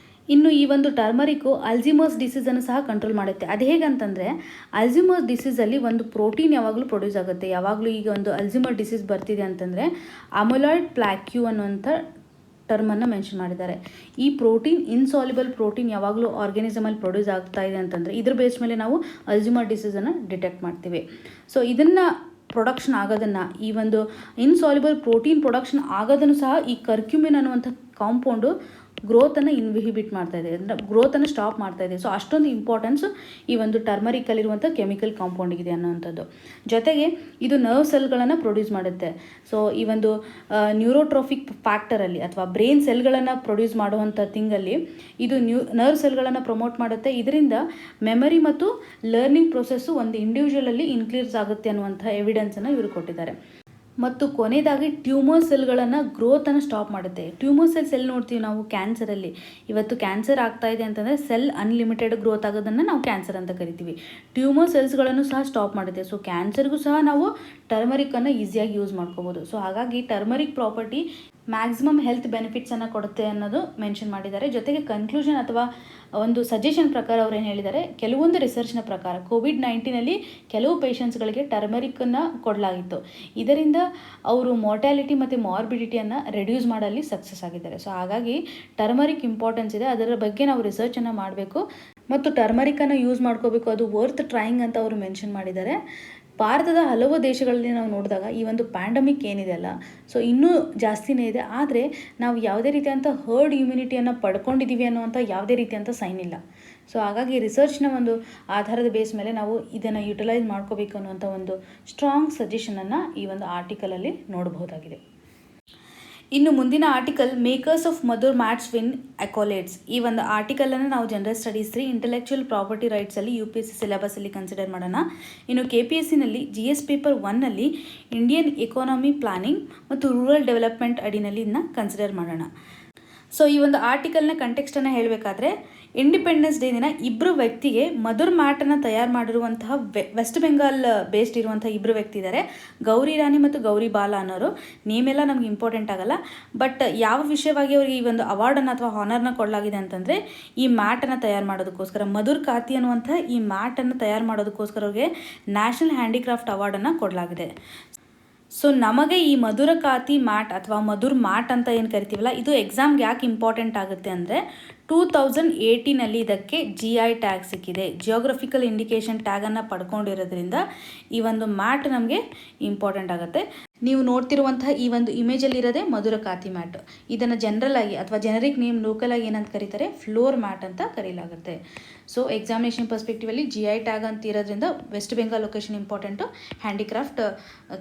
Speaker 1: ಇನ್ನು ಈ ಒಂದು ಟರ್ಮರಿಕ್ಕು ಅಲ್ಝೀಮರ್ಸ್ ಡಿಸೀಸನ್ನು ಸಹ ಕಂಟ್ರೋಲ್ ಮಾಡುತ್ತೆ. ಅದು ಹೇಗಂತಂದರೆ, ಅಲ್ಝೀಮರ್ಸ್ ಡಿಸೀಸಲ್ಲಿ ಒಂದು ಪ್ರೋಟೀನ್ ಯಾವಾಗಲೂ ಪ್ರೊಡ್ಯೂಸ್ ಆಗುತ್ತೆ. ಯಾವಾಗಲೂ ಈಗ ಒಂದು ಅಲ್ಝೀಮರ್ ಡಿಸೀಸ್ ಬರ್ತಿದೆ ಅಂತಂದರೆ ಅಮಲಾಯ್ಡ್ ಪ್ಲಾಕ್ಯೂ ಅನ್ನುವಂಥ ಟರ್ಮನ್ನು ಮೆನ್ಷನ್ ಮಾಡಿದ್ದಾರೆ. ಈ ಪ್ರೋಟೀನ್, ಇನ್ಸಾಲ್ಯುಬಲ್ ಪ್ರೋಟೀನ್ ಯಾವಾಗಲೂ ಆರ್ಗ್ಯಾನಿಸಮಲ್ಲಿ ಪ್ರೊಡ್ಯೂಸ್ ಆಗ್ತಾ ಇದೆ ಅಂತಂದರೆ ಇದ್ರ ಬೇಸ್ ಮೇಲೆ ನಾವು ಅಲ್ಝೀಮರ್ ಡಿಸೀಸನ್ನು ಡಿಟೆಕ್ಟ್ ಮಾಡ್ತೀವಿ. ಸೊ ಇದನ್ನು ಪ್ರೊಡಕ್ಷನ್ ಆಗೋದನ್ನು, ಈ ಒಂದು ಇನ್ಸಾಲ್ಯುಬಲ್ ಪ್ರೋಟೀನ್ ಪ್ರೊಡಕ್ಷನ್ ಆಗೋದನ್ನು ಸಹ ಈ ಕರ್ಕ್ಯೂಮಿನ್ ಅನ್ನುವಂಥ ಕಾಂಪೌಂಡು ಗ್ರೋತನ್ನು ಇನ್ಹಿಬಿಟ್ ಮಾಡ್ತಾ ಇದೆ, ಅಂದರೆ ಗ್ರೋತನ್ನು ಸ್ಟಾಪ್ ಮಾಡ್ತಾ ಇದೆ. ಸೊ ಅಷ್ಟೊಂದು ಇಂಪಾರ್ಟೆನ್ಸು ಈ ಒಂದು ಟರ್ಮರಿಕಲ್ಲಿರುವಂಥ ಕೆಮಿಕಲ್ ಕಾಂಪೌಂಡಿಗಿದೆ ಅನ್ನೋವಂಥದ್ದು. ಜೊತೆಗೆ ಇದು ನರ್ವ್ ಸೆಲ್ಗಳನ್ನು ಪ್ರೊಡ್ಯೂಸ್ ಮಾಡುತ್ತೆ. ಸೊ ಈ ಒಂದು ನ್ಯೂರೋಟ್ರೋಫಿಕ್ ಫ್ಯಾಕ್ಟರಲ್ಲಿ ಅಥವಾ ಬ್ರೈನ್ ಸೆಲ್ಗಳನ್ನು ಪ್ರೊಡ್ಯೂಸ್ ಮಾಡುವಂಥ ಥಿಂಗಲ್ಲಿ ಇದು ನರ್ವ್ ಸೆಲ್ಗಳನ್ನು ಪ್ರಮೋಟ್ ಮಾಡುತ್ತೆ. ಇದರಿಂದ ಮೆಮರಿ ಮತ್ತು ಲರ್ನಿಂಗ್ ಪ್ರೊಸೆಸ್ಸು ಒಂದು ಇಂಡಿವಿಜುವಲಲ್ಲಿ ಇನ್ಕ್ರೀಸ್ ಆಗುತ್ತೆ ಅನ್ನುವಂಥ ಎವಿಡೆನ್ಸನ್ನು ಇವರು ಕೊಟ್ಟಿದ್ದಾರೆ. ಮತ್ತು ಕೊನೆಯದಾಗಿ ಟ್ಯೂಮರ್ ಸೆಲ್ಗಳನ್ನು ಗ್ರೋತನ್ನು ಸ್ಟಾಪ್ ಮಾಡುತ್ತೆ. ಟ್ಯೂಮರ್ ಸೆಲ್ ನೋಡ್ತೀವಿ ನಾವು ಕ್ಯಾನ್ಸರಲ್ಲಿ. ಇವತ್ತು ಕ್ಯಾನ್ಸರ್ ಆಗ್ತಾ ಇದೆ ಅಂತಂದರೆ ಸೆಲ್ ಅನ್ಲಿಮಿಟೆಡ್ ಗ್ರೋತ್ ಆಗೋದನ್ನು ನಾವು ಕ್ಯಾನ್ಸರ್ ಅಂತ ಕರಿತೀವಿ. ಟ್ಯೂಮರ್ ಸೆಲ್ಸ್ಗಳನ್ನು ಸಹ ಸ್ಟಾಪ್ ಮಾಡುತ್ತೆ. ಸೊ ಕ್ಯಾನ್ಸರ್ಗೂ ಸಹ ನಾವು ಟರ್ಮರಿಕನ್ನು ಈಸಿಯಾಗಿ ಯೂಸ್ ಮಾಡ್ಕೋಬೋದು. ಸೊ ಹಾಗಾಗಿ ಟರ್ಮರಿಕ್ ಪ್ರಾಪರ್ಟಿ ಮ್ಯಾಕ್ಸಿಮಮ್ ಹೆಲ್ತ್ ಬೆನಿಫಿಟ್ಸನ್ನು ಕೊಡುತ್ತೆ ಅನ್ನೋದು ಮೆನ್ಷನ್ ಮಾಡಿದ್ದಾರೆ. ಜೊತೆಗೆ ಕನ್ಕ್ಲೂಷನ್ ಅಥವಾ ಒಂದು ಸಜೆಷನ್ ಪ್ರಕಾರ ಅವ್ರು ಏನು ಹೇಳಿದ್ದಾರೆ, ಕೆಲವೊಂದು ರಿಸರ್ಚ್ನ ಪ್ರಕಾರ ಕೋವಿಡ್-19ನಲ್ಲಿ ಕೆಲವು ಪೇಷಂಟ್ಸ್ಗಳಿಗೆ ಟರ್ಮರಿಕನ್ನು ಕೊಡಲಾಗಿತ್ತು. ಇದರಿಂದ ಅವರು ಮಾರ್ಟ್ಯಾಲಿಟಿ ಮತ್ತು ಮಾರ್ಬಿಡಿಟಿಯನ್ನು ರೆಡ್ಯೂಸ್ ಮಾಡಲಿ ಸಕ್ಸಸ್ ಆಗಿದ್ದಾರೆ. ಸೊ ಹಾಗಾಗಿ ಟರ್ಮರಿಕ್ ಇಂಪಾರ್ಟೆನ್ಸ್ ಇದೆ, ಅದರ ಬಗ್ಗೆ ನಾವು ರಿಸರ್ಚನ್ನು ಮಾಡಬೇಕು ಮತ್ತು ಟರ್ಮರಿಕನ್ನು ಯೂಸ್ ಮಾಡ್ಕೋಬೇಕು. ಅದು ವರ್ತ್ ಟ್ರೈಯಿಂಗ್ ಅಂತ ಅವರು ಮೆನ್ಷನ್ ಮಾಡಿದ್ದಾರೆ. ಭಾರತದ ಹಲವು ದೇಶಗಳಲ್ಲಿ ನಾವು ನೋಡಿದಾಗ ಈ ಒಂದು ಪ್ಯಾಂಡಮಿಕ್ ಏನಿದೆ ಅಲ್ಲ, ಸೊ ಇನ್ನೂ ಜಾಸ್ತಿನೇ ಇದೆ. ಆದರೆ ನಾವು ಯಾವುದೇ ರೀತಿಯಂಥ ಹರ್ಡ್ ಇಮ್ಯುನಿಟಿಯನ್ನು ಪಡ್ಕೊಂಡಿದ್ದೀವಿ ಅನ್ನುವಂಥ ಯಾವುದೇ ರೀತಿಯಂಥ ಸೈನ್ ಇಲ್ಲ. ಸೊ ಹಾಗಾಗಿ ರಿಸರ್ಚ್ನ ಒಂದು ಆಧಾರದ ಬೇಸ್ ಮೇಲೆ ನಾವು ಇದನ್ನು ಯುಟಿಲೈಸ್ ಮಾಡ್ಕೋಬೇಕು ಅನ್ನುವಂಥ ಒಂದು ಸ್ಟ್ರಾಂಗ್ ಸಜೆಷನನ್ನು ಈ ಒಂದು ಆರ್ಟಿಕಲಲ್ಲಿ ನೋಡಬಹುದಾಗಿದೆ. ಇನ್ನು ಮುಂದಿನ article makers of Madur mats win accolades. ಈ ಒಂದು ಆರ್ಟಿಕಲನ್ನು ನಾವು ಜನರಲ್ ಸ್ಟಡೀಸ್ 3 ಇಂಟೆಲೆಕ್ಚುಯಲ್ ಪ್ರಾಪರ್ಟಿ ರೈಟ್ಸಲ್ಲಿ UPSC ಸಿಲೆಬಸಲ್ಲಿ ಕನ್ಸಿಡರ್ ಮಾಡೋಣ. ಇನ್ನು KPSCನಲ್ಲಿ GS ಪೇಪರ್ 1ನಲ್ಲಿ ಇಂಡಿಯನ್ ಎಕಾನಮಿ ಪ್ಲಾನಿಂಗ್ ಮತ್ತು ರೂರಲ್ ಡೆವಲಪ್ಮೆಂಟ್ ಅಡಿನಲ್ಲಿ ಇದನ್ನ ಕನ್ಸಿಡರ್ ಮಾಡೋಣ. ಸೊ ಈ ಒಂದು ಆರ್ಟಿಕಲ್ನ ಕಂಟೆಕ್ಸ್ಟನ್ನು ಹೇಳಬೇಕಾದ್ರೆ, ಇಂಡಿಪೆಂಡೆನ್ಸ್ ಡೇ ದಿನ ಇಬ್ಬರು ವ್ಯಕ್ತಿಗೆ ಮಧುರ್ ಮ್ಯಾಟನ್ನು ತಯಾರು ಮಾಡಿರುವಂತಹ ವೆಸ್ಟ್ ಬೆಂಗಾಲ್ ಬೇಸ್ಡ್ ಇರುವಂಥ ಇಬ್ಬರು ವ್ಯಕ್ತಿ ಇದ್ದಾರೆ, ಗೌರಿ ರಾಣಿ ಮತ್ತು ಗೌರಿ ಬಾಲ ಅನ್ನೋರು. ನೇಮೆಲ್ಲ ನಮ್ಗೆ ಇಂಪಾರ್ಟೆಂಟ್ ಆಗಲ್ಲ, ಬಟ್ ಯಾವ ವಿಷಯವಾಗಿ ಅವರಿಗೆ ಈ ಒಂದು ಅವಾರ್ಡನ್ನು ಅಥವಾ ಹಾನರ್ನ ಕೊಡಲಾಗಿದೆ ಅಂತಂದರೆ, ಈ ಮ್ಯಾಟನ್ನು ತಯಾರು ಮಾಡೋದಕ್ಕೋಸ್ಕರ, ಮಧುರ್ ಕಾತಿ ಅನ್ನುವಂಥ ಈ ಮ್ಯಾಟನ್ನು ತಯಾರು ಮಾಡೋದಕ್ಕೋಸ್ಕರ ಅವ್ರಿಗೆ ನ್ಯಾಷನಲ್ ಹ್ಯಾಂಡಿಕ್ರಾಫ್ಟ್ ಅವಾರ್ಡನ್ನು ಕೊಡಲಾಗಿದೆ. ಸೊ ನಮಗೆ ಈ ಮಧುರ ಕಾತಿ ಮ್ಯಾಟ್ ಅಥವಾ ಮಧುರ್ ಮ್ಯಾಟ್ ಅಂತ ಏನು ಕರಿತೀವಲ್ಲ, ಇದು ಎಕ್ಸಾಮ್ಗೆ ಯಾಕೆ ಇಂಪಾರ್ಟೆಂಟ್ ಆಗುತ್ತೆ ಅಂದರೆ 2018 ಇದಕ್ಕೆ GI ಟ್ಯಾಗ್ ಸಿಕ್ಕಿದೆ. ಜಿಯೋಗ್ರಫಿಕಲ್ ಇಂಡಿಕೇಶನ್ ಟ್ಯಾಗನ್ನು ಪಡ್ಕೊಂಡಿರೋದ್ರಿಂದ ಈ ಒಂದು ಮ್ಯಾಟ್ ನಮಗೆ ಇಂಪಾರ್ಟೆಂಟ್ ಆಗುತ್ತೆ. ನೀವು ನೋಡ್ತಿರುವಂತಹ ಈ ಒಂದು ಇಮೇಜಲ್ಲಿರೋದೇ ಮಧುರಕಾತಿ ಮ್ಯಾಟ್. ಇದನ್ನು ಜನರಲ್ ಆಗಿ ಅಥವಾ ಜನರಿಕ್ ನೇಮ್ ಲೋಕಲ್ ಆಗಿ ಏನಂತ ಕರೀತಾರೆ, ಫ್ಲೋರ್ ಮ್ಯಾಟ್ ಅಂತ ಕರೀಲಾಗುತ್ತೆ. ಸೊ ಎಕ್ಸಾಮಿನೇಷನ್ ಪರ್ಸ್ಪೆಕ್ಟಿವಲ್ಲಿ GI ಟ್ಯಾಗ್ ಅಂತ ಇರೋದ್ರಿಂದ West Bengal location important handicraft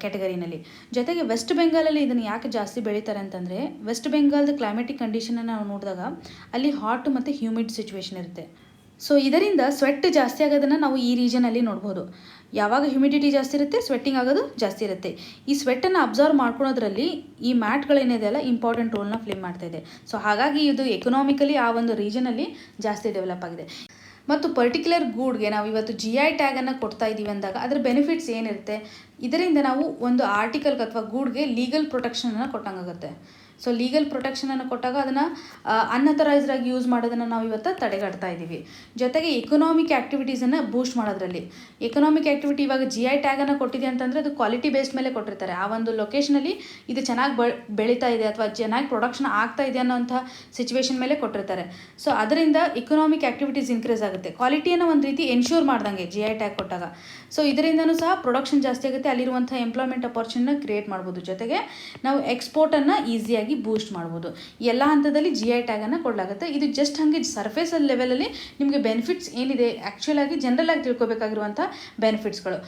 Speaker 1: ಕ್ಯಾಟಗರಿನಲ್ಲಿ. ಜೊತೆಗೆ ವೆಸ್ಟ್ ಬೆಂಗಾಲಲ್ಲಿ ಇದನ್ನು ಯಾಕೆ ಜಾಸ್ತಿ ಬೆಳೀತಾರೆ ಅಂತಂದರೆ, ವೆಸ್ಟ್ ಬೆಂಗಾಲ್ದ ಕ್ಲೈಮೆಟಿಕ್ ಕಂಡೀಷನನ್ನು ನಾವು ನೋಡಿದಾಗ ಅಲ್ಲಿ ಹಾಟ್ ಮತ್ತು ಹ್ಯೂಮಿಡ್ ಸಿಚುವೇಶನ್ ಇರುತ್ತೆ. ಸೊ ಇದರಿಂದ ಸ್ವೆಟ್ ಜಾಸ್ತಿ ಆಗೋದನ್ನು ನಾವು ಈ ರೀಜನಲ್ಲಿ ನೋಡ್ಬೋದು. ಯಾವಾಗ ಹ್ಯುಮಿಡಿಟಿ ಜಾಸ್ತಿ ಇರುತ್ತೆ, ಸ್ವೆಟ್ಟಿಂಗ್ ಆಗೋದು ಜಾಸ್ತಿ ಇರುತ್ತೆ. ಈ ಸ್ವೆಟ್ಟನ್ನು ಅಬ್ಸರ್ವ್ ಮಾಡ್ಕೊಳೋದ್ರಲ್ಲಿ ಈ ಮ್ಯಾಟ್ಗಳೇನಿದೆಯಲ್ಲ ಇಂಪಾರ್ಟೆಂಟ್ ರೋಲ್ನ ಪ್ಲೇ ಮಾಡ್ತಾ ಇದೆ. ಸೊ ಹಾಗಾಗಿ ಇದು ಎಕನಾಮಿಕಲಿ ಆ ಒಂದು ರೀಜನಲ್ಲಿ ಜಾಸ್ತಿ ಡೆವಲಪ್ ಆಗಿದೆ. ಮತ್ತು ಪರ್ಟಿಕ್ಯುಲರ್ ಗೂಡ್ಗೆ ನಾವು ಇವತ್ತು GI ಟ್ಯಾಗನ್ನು ಕೊಡ್ತಾ ಇದ್ದೀವಿ ಅಂದಾಗ ಅದರ ಬೆನಿಫಿಟ್ಸ್ ಏನಿರುತ್ತೆ, ಇದರಿಂದ ನಾವು ಒಂದು ಆರ್ಟಿಕಲ್ಗೆ ಅಥವಾ ಗೂಡ್ಗೆ ಲೀಗಲ್ ಪ್ರೊಟೆಕ್ಷನನ್ನು ಕೊಟ್ಟಂಗಾಗುತ್ತೆ. ಸೊ ಲೀಗಲ್ ಪ್ರೊಟೆಕ್ಷನನ್ನು ಕೊಟ್ಟಾಗ ಅದನ್ನು ಅನ್ಅಥರೈಸ್ಡ್ ಆಗಿ ಯೂಸ್ ಮಾಡೋದನ್ನು ನಾವು ಇವತ್ತು ತಡೆಗಟ್ತಾ ಇದ್ದೀವಿ. ಜೊತೆಗೆ ಎಕನಾಮಿಕ್ ಆ್ಯಕ್ಟಿವಿಟೀಸನ್ನು ಬೂಸ್ಟ್ ಮಾಡೋದ್ರಲ್ಲಿ ಎಕನಾಮಿಕ್ ಆ್ಯಕ್ಟಿವಿಟಿ ಇವಾಗ GI ಟ್ಯಾಗನ್ನು ಕೊಟ್ಟಿದೆ ಅಂತಂದರೆ ಅದು ಕ್ವಾಲಿಟಿ ಬೇಸ್ಡ್ ಮೇಲೆ ಕೊಟ್ಟಿರ್ತಾರೆ. ಆ ಒಂದು ಲೊಕೇಶನಲ್ಲಿ ಇದು ಚೆನ್ನಾಗಿ ಬೆಳೀತಾ ಇದೆ ಅಥವಾ ಚೆನ್ನಾಗಿ ಪ್ರೊಡಕ್ಷನ್ ಆಗ್ತಾ ಇದೆ ಅನ್ನೋಂಥ ಸಿಚುವೇಶನ್ ಮೇಲೆ ಕೊಟ್ಟಿರ್ತಾರೆ. ಸೊ ಅದರಿಂದ ಎಕನಾಮಿಕ್ ಆ್ಯಕ್ಟಿವಿಟೀಸ್ ಇನ್ಕ್ರೀಸ್ ಆಗುತ್ತೆ. ಕ್ವಾಲಿಟಿಯನ್ನು ಒಂದು ರೀತಿ ಎನ್ಶೂರ್ ಮಾಡ್ದಂಗೆ GI ಟ್ಯಾಗ್ ಕೊಟ್ಟಾಗ. ಸೊ ಇದರಿಂದನೂ ಸಹ ಪ್ರೊಡಕ್ಷನ್ ಜಾಸ್ತಿ ಆಗುತ್ತೆ, ಅಲ್ಲಿರುವಂಥ ಎಂಪ್ಲಾಯ್ಮೆಂಟ್ ಅಪಾರ್ಚುನಿಟಿನ ಕ್ರಿಯೇಟ್ ಮಾಡ್ಬೋದು. ಜೊತೆಗೆ ನಾವು ಎಕ್ಸ್ಪೋರ್ಟನ್ನು ಈಸಿಯಾಗಿ ಬೂಸ್ಟ್ ಮಾಡ್ಬೋದು. ಎಲ್ಲ ಹಂತದಲ್ಲಿ GI ಟ್ಯಾಗನ್ನು ಕೊಡಲಾಗುತ್ತೆ. ಇದು ಜಸ್ಟ್ ಹಾಗೆ ಸರ್ಫೇಸ್ ಲೆವೆಲಲ್ಲಿ ನಿಮಗೆ ಬೆನಿಫಿಟ್ಸ್ ಏನಿದೆ ಆ್ಯಕ್ಚುಲ್ ಆಗಿ ಜನರಲ್ ಆಗಿ ತಿಳ್ಕೊಬೇಕಾಗಿರುವಂಥ ಬೆನಿಫಿಟ್ಸ್ಗಳು.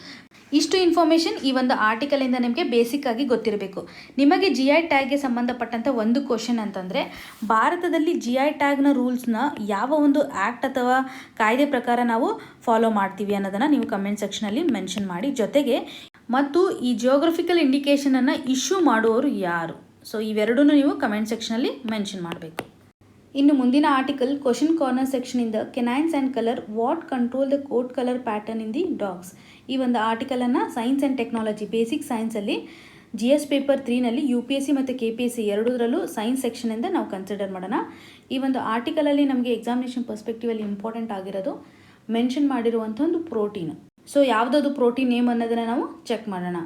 Speaker 1: ಇಷ್ಟು ಇನ್ಫಾರ್ಮೇಷನ್ ಈ ಒಂದು ಆರ್ಟಿಕಲಿಂದ ನಿಮಗೆ ಬೇಸಿಕ್ ಆಗಿ ಗೊತ್ತಿರಬೇಕು. ನಿಮಗೆ GI ಟ್ಯಾಗ್ಗೆ ಸಂಬಂಧಪಟ್ಟಂಥ ಒಂದು ಕ್ವಶನ್ ಅಂತಂದರೆ, ಭಾರತದಲ್ಲಿ GI ಟ್ಯಾಗ್ನ ರೂಲ್ಸ್ನ ಯಾವ ಒಂದು ಆ್ಯಕ್ಟ್ ಅಥವಾ ಕಾಯ್ದೆ ಪ್ರಕಾರ ನಾವು ಫಾಲೋ ಮಾಡ್ತೀವಿ ಅನ್ನೋದನ್ನು ನೀವು ಕಮೆಂಟ್ ಸೆಕ್ಷನಲ್ಲಿ ಮೆನ್ಷನ್ ಮಾಡಿ. ಜೊತೆಗೆ ಮತ್ತು ಈ ಜಿಯೋಗ್ರಫಿಕಲ್ ಇಂಡಿಕೇಷನನ್ನು ಇಶ್ಯೂ ಮಾಡುವವರು ಯಾರು, ಸೊ ಇವೆರಡೂ ನೀವು ಕಮೆಂಟ್ ಸೆಕ್ಷನಲ್ಲಿ ಮೆನ್ಷನ್ ಮಾಡಬೇಕು. ಇನ್ನು ಮುಂದಿನ ಆರ್ಟಿಕಲ್ ಕ್ವಶನ್ ಕಾರ್ನರ್ ಸೆಕ್ಷನಿಂದ canines and colour what control the coat colour pattern in the dogs. ಈ ಒಂದು ಆರ್ಟಿಕಲನ್ನು ಸೈನ್ಸ್ ಆ್ಯಂಡ್ ಟೆಕ್ನಾಲಜಿ ಬೇಸಿಕ್ ಸೈನ್ಸಲ್ಲಿ GS ಪೇಪರ್ 3ನಲ್ಲಿ UPSC ಮತ್ತು KPSC ಎರಡರಲ್ಲೂ ಸೈನ್ಸ್ ಸೆಕ್ಷನಿಂದ ನಾವು ಕನ್ಸಿಡರ್ ಮಾಡೋಣ. ಈ ಒಂದು ಆರ್ಟಿಕಲಲ್ಲಿ ನಮಗೆ ಎಕ್ಸಾಮಿನೇಷನ್ ಪರ್ಸ್ಪೆಕ್ಟಿವಲ್ಲಿ ಇಂಪಾರ್ಟೆಂಟ್ ಆಗಿರೋದು ಮೆನ್ಷನ್ ಮಾಡಿರುವಂಥ ಒಂದು ಪ್ರೋಟೀನ್. ಸೊ ಯಾವುದದು ಪ್ರೋಟೀನ್ ನೇಮ್ ಅನ್ನೋದನ್ನು ನಾವು ಚೆಕ್ ಮಾಡೋಣ.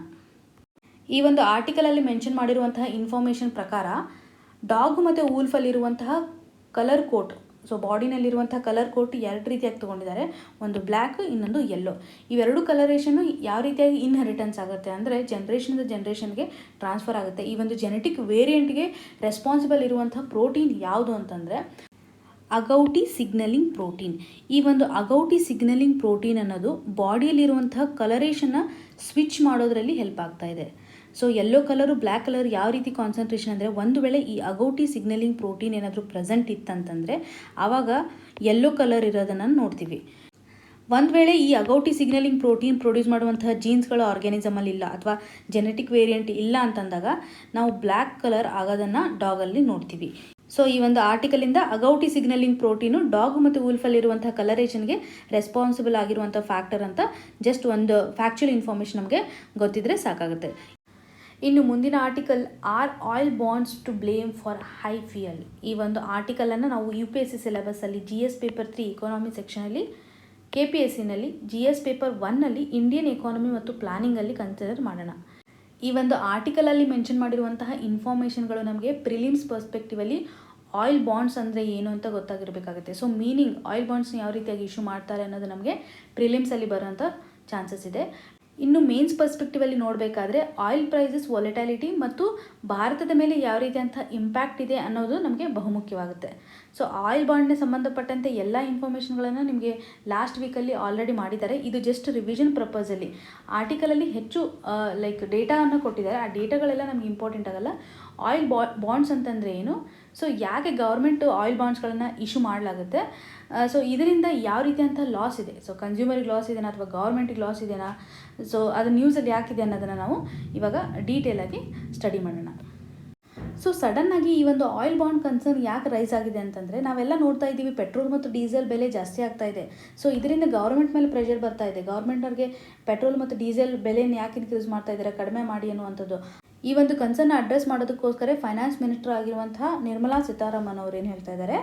Speaker 1: ಈ ಒಂದು ಆರ್ಟಿಕಲಲ್ಲಿ ಮೆನ್ಷನ್ ಮಾಡಿರುವಂತಹ ಇನ್ಫಾರ್ಮೇಷನ್ ಪ್ರಕಾರ ಡಾಗ್ ಮತ್ತು ವೂಲ್ಫಲ್ಲಿರುವಂತಹ ಕಲರ್ ಕೋಟ್, ಸೊ ಬಾಡಿನಲ್ಲಿರುವಂತಹ ಕಲರ್ ಕೋಟ್ ಎರಡು ರೀತಿಯಾಗಿ ತೊಗೊಂಡಿದ್ದಾರೆ. ಒಂದು ಬ್ಲ್ಯಾಕ್, ಇನ್ನೊಂದು ಯೆಲ್ಲೋ. ಇವೆರಡು ಕಲರೇಷನ್ನು ಯಾವ ರೀತಿಯಾಗಿ ಇನ್ಹೆರಿಟೆನ್ಸ್ ಆಗುತ್ತೆ ಅಂದರೆ ಜನ್ರೇಷನಿಂದ ಜನ್ರೇಷನ್ಗೆ ಟ್ರಾನ್ಸ್ಫರ್ ಆಗುತ್ತೆ. ಈ ಒಂದು ಜೆನೆಟಿಕ್ ವೇರಿಯಂಟ್ಗೆ ರೆಸ್ಪಾನ್ಸಿಬಲ್ ಇರುವಂತಹ ಪ್ರೋಟೀನ್ ಯಾವುದು ಅಂತಂದರೆ ಅಗೌಟಿ ಸಿಗ್ನಲಿಂಗ್ ಪ್ರೋಟೀನ್. ಈ ಒಂದು ಅಗೌಟಿ ಸಿಗ್ನಲಿಂಗ್ ಪ್ರೋಟೀನ್ ಅನ್ನೋದು ಬಾಡಿಯಲ್ಲಿರುವಂತಹ ಕಲರೇಷನ್ನ ಸ್ವಿಚ್ ಮಾಡೋದರಲ್ಲಿ ಹೆಲ್ಪ್ ಆಗ್ತಾ ಇದೆ. So yellow colour black colour ಯಾವ ರೀತಿ ಕಾನ್ಸಂಟ್ರೇಷನ್ ಅಂದರೆ, ಒಂದು ವೇಳೆ ಈ ಅಗೌಟಿ ಸಿಗ್ನಲಿಂಗ್ ಪ್ರೋಟೀನ್ ಏನಾದರೂ ಪ್ರೆಸೆಂಟ್ ಇತ್ತಂತಂದರೆ ಆವಾಗ ಯೆಲ್ಲೋ ಕಲರ್ ಇರೋದನ್ನು ನೋಡ್ತೀವಿ. ಒಂದು ವೇಳೆ ಈ ಅಗೌಟಿ ಸಿಗ್ನಲಿಂಗ್ ಪ್ರೋಟೀನ್ ಪ್ರೊಡ್ಯೂಸ್ ಮಾಡುವಂತಹ ಜೀನ್ಸ್ಗಳು ಆರ್ಗ್ಯಾನಿಸಮಲ್ಲಿ ಇಲ್ಲ ಅಥವಾ ಜೆನೆಟಿಕ್ ವೇರಿಯಂಟ್ ಇಲ್ಲ ಅಂತಂದಾಗ ನಾವು ಬ್ಲ್ಯಾಕ್ ಕಲರ್ ಆಗೋದನ್ನು ಡಾಗಲ್ಲಿ ನೋಡ್ತೀವಿ. ಸೊ ಈ ಒಂದು ಆರ್ಟಿಕಲಿಂದ ಅಗೌಟಿ ಸಿಗ್ನಲಿಂಗ್ ಪ್ರೋಟೀನು ಡಾಗ್ ಮತ್ತು ವೂಲ್ಫಲ್ಲಿರುವಂಥ ಕಲರೇಷನ್ಗೆ ರೆಸ್ಪಾನ್ಸಿಬಲ್ ಆಗಿರುವಂಥ ಫ್ಯಾಕ್ಟರ್ ಅಂತ ಜಸ್ಟ್ ಒಂದು ಫ್ಯಾಕ್ಚುಯಲ್ ಇನ್ಫಾರ್ಮೇಷನ್ ನಮಗೆ ಗೊತ್ತಿದ್ರೆ ಸಾಕಾಗುತ್ತೆ. ಇನ್ನು ಮುಂದಿನ article are oil bonds to blame for high fuel. ಈ ಒಂದು ಆರ್ಟಿಕಲನ್ನು ನಾವು UPSC ಸಿಲೆಬಸ್ಸಲ್ಲಿ GS ಪೇಪರ್ 3 ಎಕಾನಮಿ ಸೆಕ್ಷನಲ್ಲಿ, KPSCನಲ್ಲಿ GS ಪೇಪರ್ 1ನಲ್ಲಿ ಇಂಡಿಯನ್ ಎಕಾನಮಿ ಮತ್ತು ಪ್ಲಾನಿಂಗಲ್ಲಿ ಕನ್ಸಿಡರ್ ಮಾಡೋಣ. ಈ ಒಂದು ಆರ್ಟಿಕಲಲ್ಲಿ ಮೆನ್ಷನ್ ಮಾಡಿರುವಂತಹ ಇನ್ಫಾರ್ಮೇಷನ್ಗಳು ನಮಗೆ ಪ್ರಿಲಿಮ್ಸ್ ಪರ್ಸ್ಪೆಕ್ಟಿವಲ್ಲಿ ಆಯಿಲ್ ಬಾಂಡ್ಸ್ ಅಂದರೆ ಏನು ಅಂತ ಗೊತ್ತಾಗಿರಬೇಕಾಗುತ್ತೆ. ಸೊ ಮೀನಿಂಗ್ ಆಯಿಲ್ ಬಾಂಡ್ಸ್ನ ಯಾವ ರೀತಿಯಾಗಿ ಇಶ್ಯೂ ಮಾಡ್ತಾರೆ ಅನ್ನೋದು ನಮಗೆ ಪ್ರಿಲಿಮ್ಸಲ್ಲಿ ಬರೋಂಥ ಚಾನ್ಸಸ್ ಇದೆ. ಇನ್ನು ಮೇನ್ಸ್ ಪರ್ಸ್ಪೆಕ್ಟಿವಲ್ಲಿ ನೋಡಬೇಕಾದ್ರೆ ಆಯಿಲ್ ಪ್ರೈಸಸ್ ವಾಲೆಟಾಲಿಟಿ ಮತ್ತು ಭಾರತದ ಮೇಲೆ ಯಾವ ರೀತಿಯಂಥ ಇಂಪ್ಯಾಕ್ಟ್ ಇದೆ ಅನ್ನೋದು ನಮಗೆ ಬಹುಮುಖ್ಯವಾಗುತ್ತೆ. ಸೊ ಆಯಿಲ್ ಬಾಂಡ್ಗೆ ಸಂಬಂಧಪಟ್ಟಂತೆ ಎಲ್ಲ ಇನ್ಫಾರ್ಮೇಷನ್ಗಳನ್ನು ನಿಮಗೆ ಲಾಸ್ಟ್ ವೀಕಲ್ಲಿ ಆಲ್ರೆಡಿ ಮಾಡಿದ್ದಾರೆ. ಇದು ಜಸ್ಟ್ ರಿವಿಷನ್ ಪರ್ಪಸಲ್ಲಿ ಆರ್ಟಿಕಲಲ್ಲಿ ಹೆಚ್ಚು ಡೇಟಾವನ್ನು ಕೊಟ್ಟಿದ್ದಾರೆ. ಆ ಡೇಟಾಗಳೆಲ್ಲ ನಮಗೆ ಇಂಪಾರ್ಟೆಂಟ್ ಆಗಲ್ಲ. ಆಯಿಲ್ ಬಾಂಡ್ಸ್ ಅಂತಂದರೆ ಏನು, ಸೊ ಯಾಕೆ ಗೌರ್ಮೆಂಟು ಆಯಿಲ್ ಬಾಂಡ್ಸ್ಗಳನ್ನು ಇಶ್ಯೂ ಮಾಡಲಾಗುತ್ತೆ, ಸೊ ಇದರಿಂದ ಯಾವ ರೀತಿಯಂಥ ಲಾಸ್ ಇದೆ, ಸೊ ಕನ್ಸ್ಯೂಮರಿಗೆ ಲಾಸ್ ಇದೆನಾ ಅಥವಾ ಗೌರ್ಮೆಂಟಿಗೆ ಲಾಸ್ ಇದೆನಾ, ಸೊ ಅದು ನ್ಯೂಸಲ್ಲಿ ಯಾಕಿದೆ ಅನ್ನೋದನ್ನು ನಾವು ಇವಾಗ ಡೀಟೇಲಾಗಿ ಸ್ಟಡಿ ಮಾಡೋಣ. ಸೊ ಸಡನ್ನಾಗಿ ಈ ಒಂದು ಆಯಿಲ್ ಬಾಂಡ್ ಕನ್ಸರ್ನ್ ಯಾಕೆ ರೈಸ್ ಆಗಿದೆ ಅಂತಂದರೆ, ನಾವೆಲ್ಲ ನೋಡ್ತಾ ಇದ್ದೀವಿ ಪೆಟ್ರೋಲ್ ಮತ್ತು ಡೀಸೆಲ್ ಬೆಲೆ ಜಾಸ್ತಿ ಆಗ್ತಾ ಇದೆ. ಸೊ ಇದರಿಂದ ಗೌರ್ಮೆಂಟ್ ಮೇಲೆ ಪ್ರೆಷರ್ ಬರ್ತಾ ಇದೆ. ಗೌರ್ಮೆಂಟ್ ಅವ್ರಿಗೆ ಪೆಟ್ರೋಲ್ ಮತ್ತು ಡೀಸೆಲ್ ಬೆಲೆನ ಯಾಕೆ ಇನ್ಕ್ರೀಸ್ ಮಾಡ್ತಾ ಇದ್ದಾರೆ, ಕಡಿಮೆ ಮಾಡಿ ಅನ್ನುವಂಥದ್ದು. ಈ ಒಂದು ಕನ್ಸರ್ನ ಅಡ್ರೆಸ್ ಮಾಡೋದಕ್ಕೋಸ್ಕರ ಫೈನಾನ್ಸ್ ಮಿನಿಸ್ಟರ್ ಆಗಿರುವಂತಹ ನಿರ್ಮಲಾ ಸೀತಾರಾಮನ್ ಅವರು ಏನು ಹೇಳ್ತಾ ಇದ್ದಾರೆ,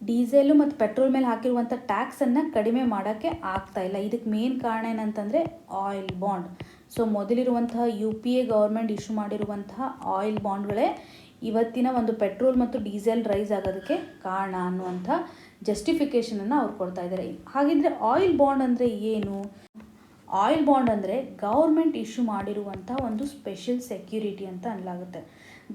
Speaker 1: ಡೀಸೆಲು ಮತ್ತು ಪೆಟ್ರೋಲ್ ಮೇಲೆ ಹಾಕಿರುವಂಥ ಟ್ಯಾಕ್ಸನ್ನು ಕಡಿಮೆ ಮಾಡೋಕ್ಕೆ ಆಗ್ತಾ ಇಲ್ಲ. ಇದಕ್ಕೆ ಮೇನ್ ಕಾರಣ ಏನಂತಂದರೆ ಆಯಿಲ್ ಬಾಂಡ್. ಸೊ ಮೊದಲಿರುವಂತಹ UPA ಗೌರ್ಮೆಂಟ್ ಇಶ್ಯೂ ಮಾಡಿರುವಂತಹ ಆಯಿಲ್ ಬಾಂಡ್ಗಳೇ ಇವತ್ತಿನ ಒಂದು ಪೆಟ್ರೋಲ್ ಮತ್ತು ಡೀಸೆಲ್ ರೈಸ್ ಆಗೋದಕ್ಕೆ ಕಾರಣ ಅನ್ನುವಂಥ ಜಸ್ಟಿಫಿಕೇಷನನ್ನು ಅವ್ರು ಕೊಡ್ತಾ ಇದ್ದಾರೆ. ಹಾಗಿದ್ರೆ ಆಯಿಲ್ ಬಾಂಡ್ ಅಂದರೆ ಏನು? ಆಯಿಲ್ ಬಾಂಡ್ ಅಂದರೆ ಗೌರ್ಮೆಂಟ್ ಇಶ್ಯೂ ಮಾಡಿರುವಂಥ ಒಂದು ಸ್ಪೆಷಲ್ ಸೆಕ್ಯೂರಿಟಿ ಅಂತ ಅನ್ನಲಾಗುತ್ತೆ.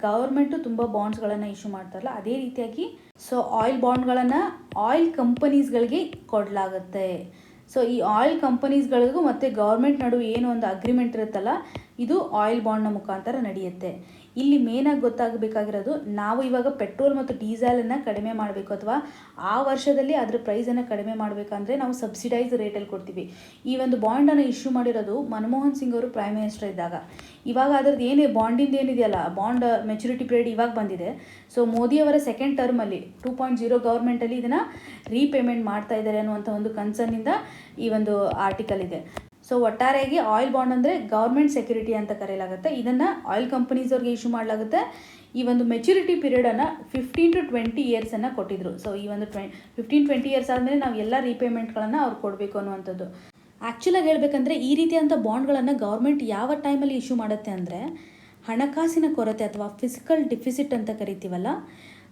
Speaker 1: ಗೌರ್ಮೆಂಟು ತುಂಬ ಬಾಂಡ್ಸ್ಗಳನ್ನು ಇಶ್ಯೂ ಮಾಡ್ತಾರಲ್ಲ, ಅದೇ ರೀತಿಯಾಗಿ ಸೊ ಆಯಿಲ್ ಬಾಂಡ್ಗಳನ್ನು ಆಯಿಲ್ ಕಂಪನೀಸ್ಗಳಿಗೆ ಕೊಡಲಾಗುತ್ತೆ. ಸೊ ಈ ಆಯಿಲ್ ಕಂಪನೀಸ್ಗಳಿಗೂ ಮತ್ತು ಗೌರ್ಮೆಂಟ್ ನಡುವೆ ಏನು ಒಂದು ಅಗ್ರಿಮೆಂಟ್ ಇರುತ್ತಲ್ಲ, ಇದು ಆಯಿಲ್ ಬಾಂಡ್ನ ಮುಖಾಂತರ ನಡೆಯುತ್ತೆ. ಇಲ್ಲಿ ಮೇನಾಗಿ ಗೊತ್ತಾಗಬೇಕಾಗಿರೋದು, ನಾವು ಇವಾಗ ಪೆಟ್ರೋಲ್ ಮತ್ತು ಡೀಸೆಲನ್ನು ಕಡಿಮೆ ಮಾಡಬೇಕು ಅಥವಾ ಆ ವರ್ಷದಲ್ಲಿ ಅದರ ಪ್ರೈಸನ್ನು ಕಡಿಮೆ ಮಾಡಬೇಕಂದ್ರೆ ನಾವು ಸಬ್ಸಿಡೈಸ್ ರೇಟಲ್ಲಿ ಕೊಡ್ತೀವಿ. ಈ ಒಂದು ಬಾಂಡನ್ನು ಇಶ್ಯೂ ಮಾಡಿರೋದು ಮನಮೋಹನ್ ಸಿಂಗ್ ಅವರು ಪ್ರೈಮ್ ಮಿನಿಸ್ಟರ್ ಇದ್ದಾಗ. ಇವಾಗ ಅದ್ರದ್ದು ಏನೇ ಬಾಂಡಿಂದ ಏನಿದೆಯಲ್ಲ, ಬಾಂಡ್ ಮೆಚುರಿಟಿ ಪೀರಿಯಡ್ ಇವಾಗ ಬಂದಿದೆ. ಸೊ ಮೋದಿಯವರ ಸೆಕೆಂಡ್ ಟರ್ಮಲ್ಲಿ 2.0 ಗೌರ್ಮೆಂಟಲ್ಲಿ ಇದನ್ನು ರೀಪೇಮೆಂಟ್ ಮಾಡ್ತಾ ಇದ್ದಾರೆ ಅನ್ನುವಂಥ ಒಂದು ಕನ್ಸರ್ನಿಂದ ಈ ಒಂದು ಆರ್ಟಿಕಲ್ ಇದೆ. ಸೊ ಒಟ್ಟಾರೆಯಾಗಿ ಆಯಿಲ್ ಬಾಂಡ್ ಅಂದರೆ ಗೌರ್ಮೆಂಟ್ ಸೆಕ್ಯೂರಿಟಿ ಅಂತ ಕರೆಯಲಾಗುತ್ತೆ. ಇದನ್ನು ಆಯಿಲ್ ಕಂಪನೀಸ್ ಅವ್ರಿಗೆ ಇಶ್ಯೂ ಮಾಡಲಾಗುತ್ತೆ. ಈ ಒಂದು ಮೆಚುರಿಟಿ ಪೀರಿಯಡನ್ನು 15 to 20 ಇಯರ್ಸನ್ನು ಕೊಟ್ಟಿದ್ರು. ಸೊ ಈ ಒಂದು 15-20 ಇಯರ್ಸ್ ಆದಮೇಲೆ ನಾವು ಎಲ್ಲ ರೀಪೇಮೆಂಟ್ಗಳನ್ನು ಅವ್ರು ಕೊಡಬೇಕು ಅನ್ನುವಂಥದ್ದು. ಆ್ಯಕ್ಚುಲಾಗಿ ಹೇಳಬೇಕಂದ್ರೆ ಈ ರೀತಿಯಾದಂಥ ಬಾಂಡ್ಗಳನ್ನು ಗೌರ್ಮೆಂಟ್ ಯಾವ ಟೈಮಲ್ಲಿ ಇಶ್ಯೂ ಮಾಡುತ್ತೆ ಅಂದರೆ, ಹಣಕಾಸಿನ ಕೊರತೆ ಅಥವಾ ಫಿಸಿಕಲ್ ಡಿಫಿಸಿಟ್ ಅಂತ ಕರಿತೀವಲ್ಲ,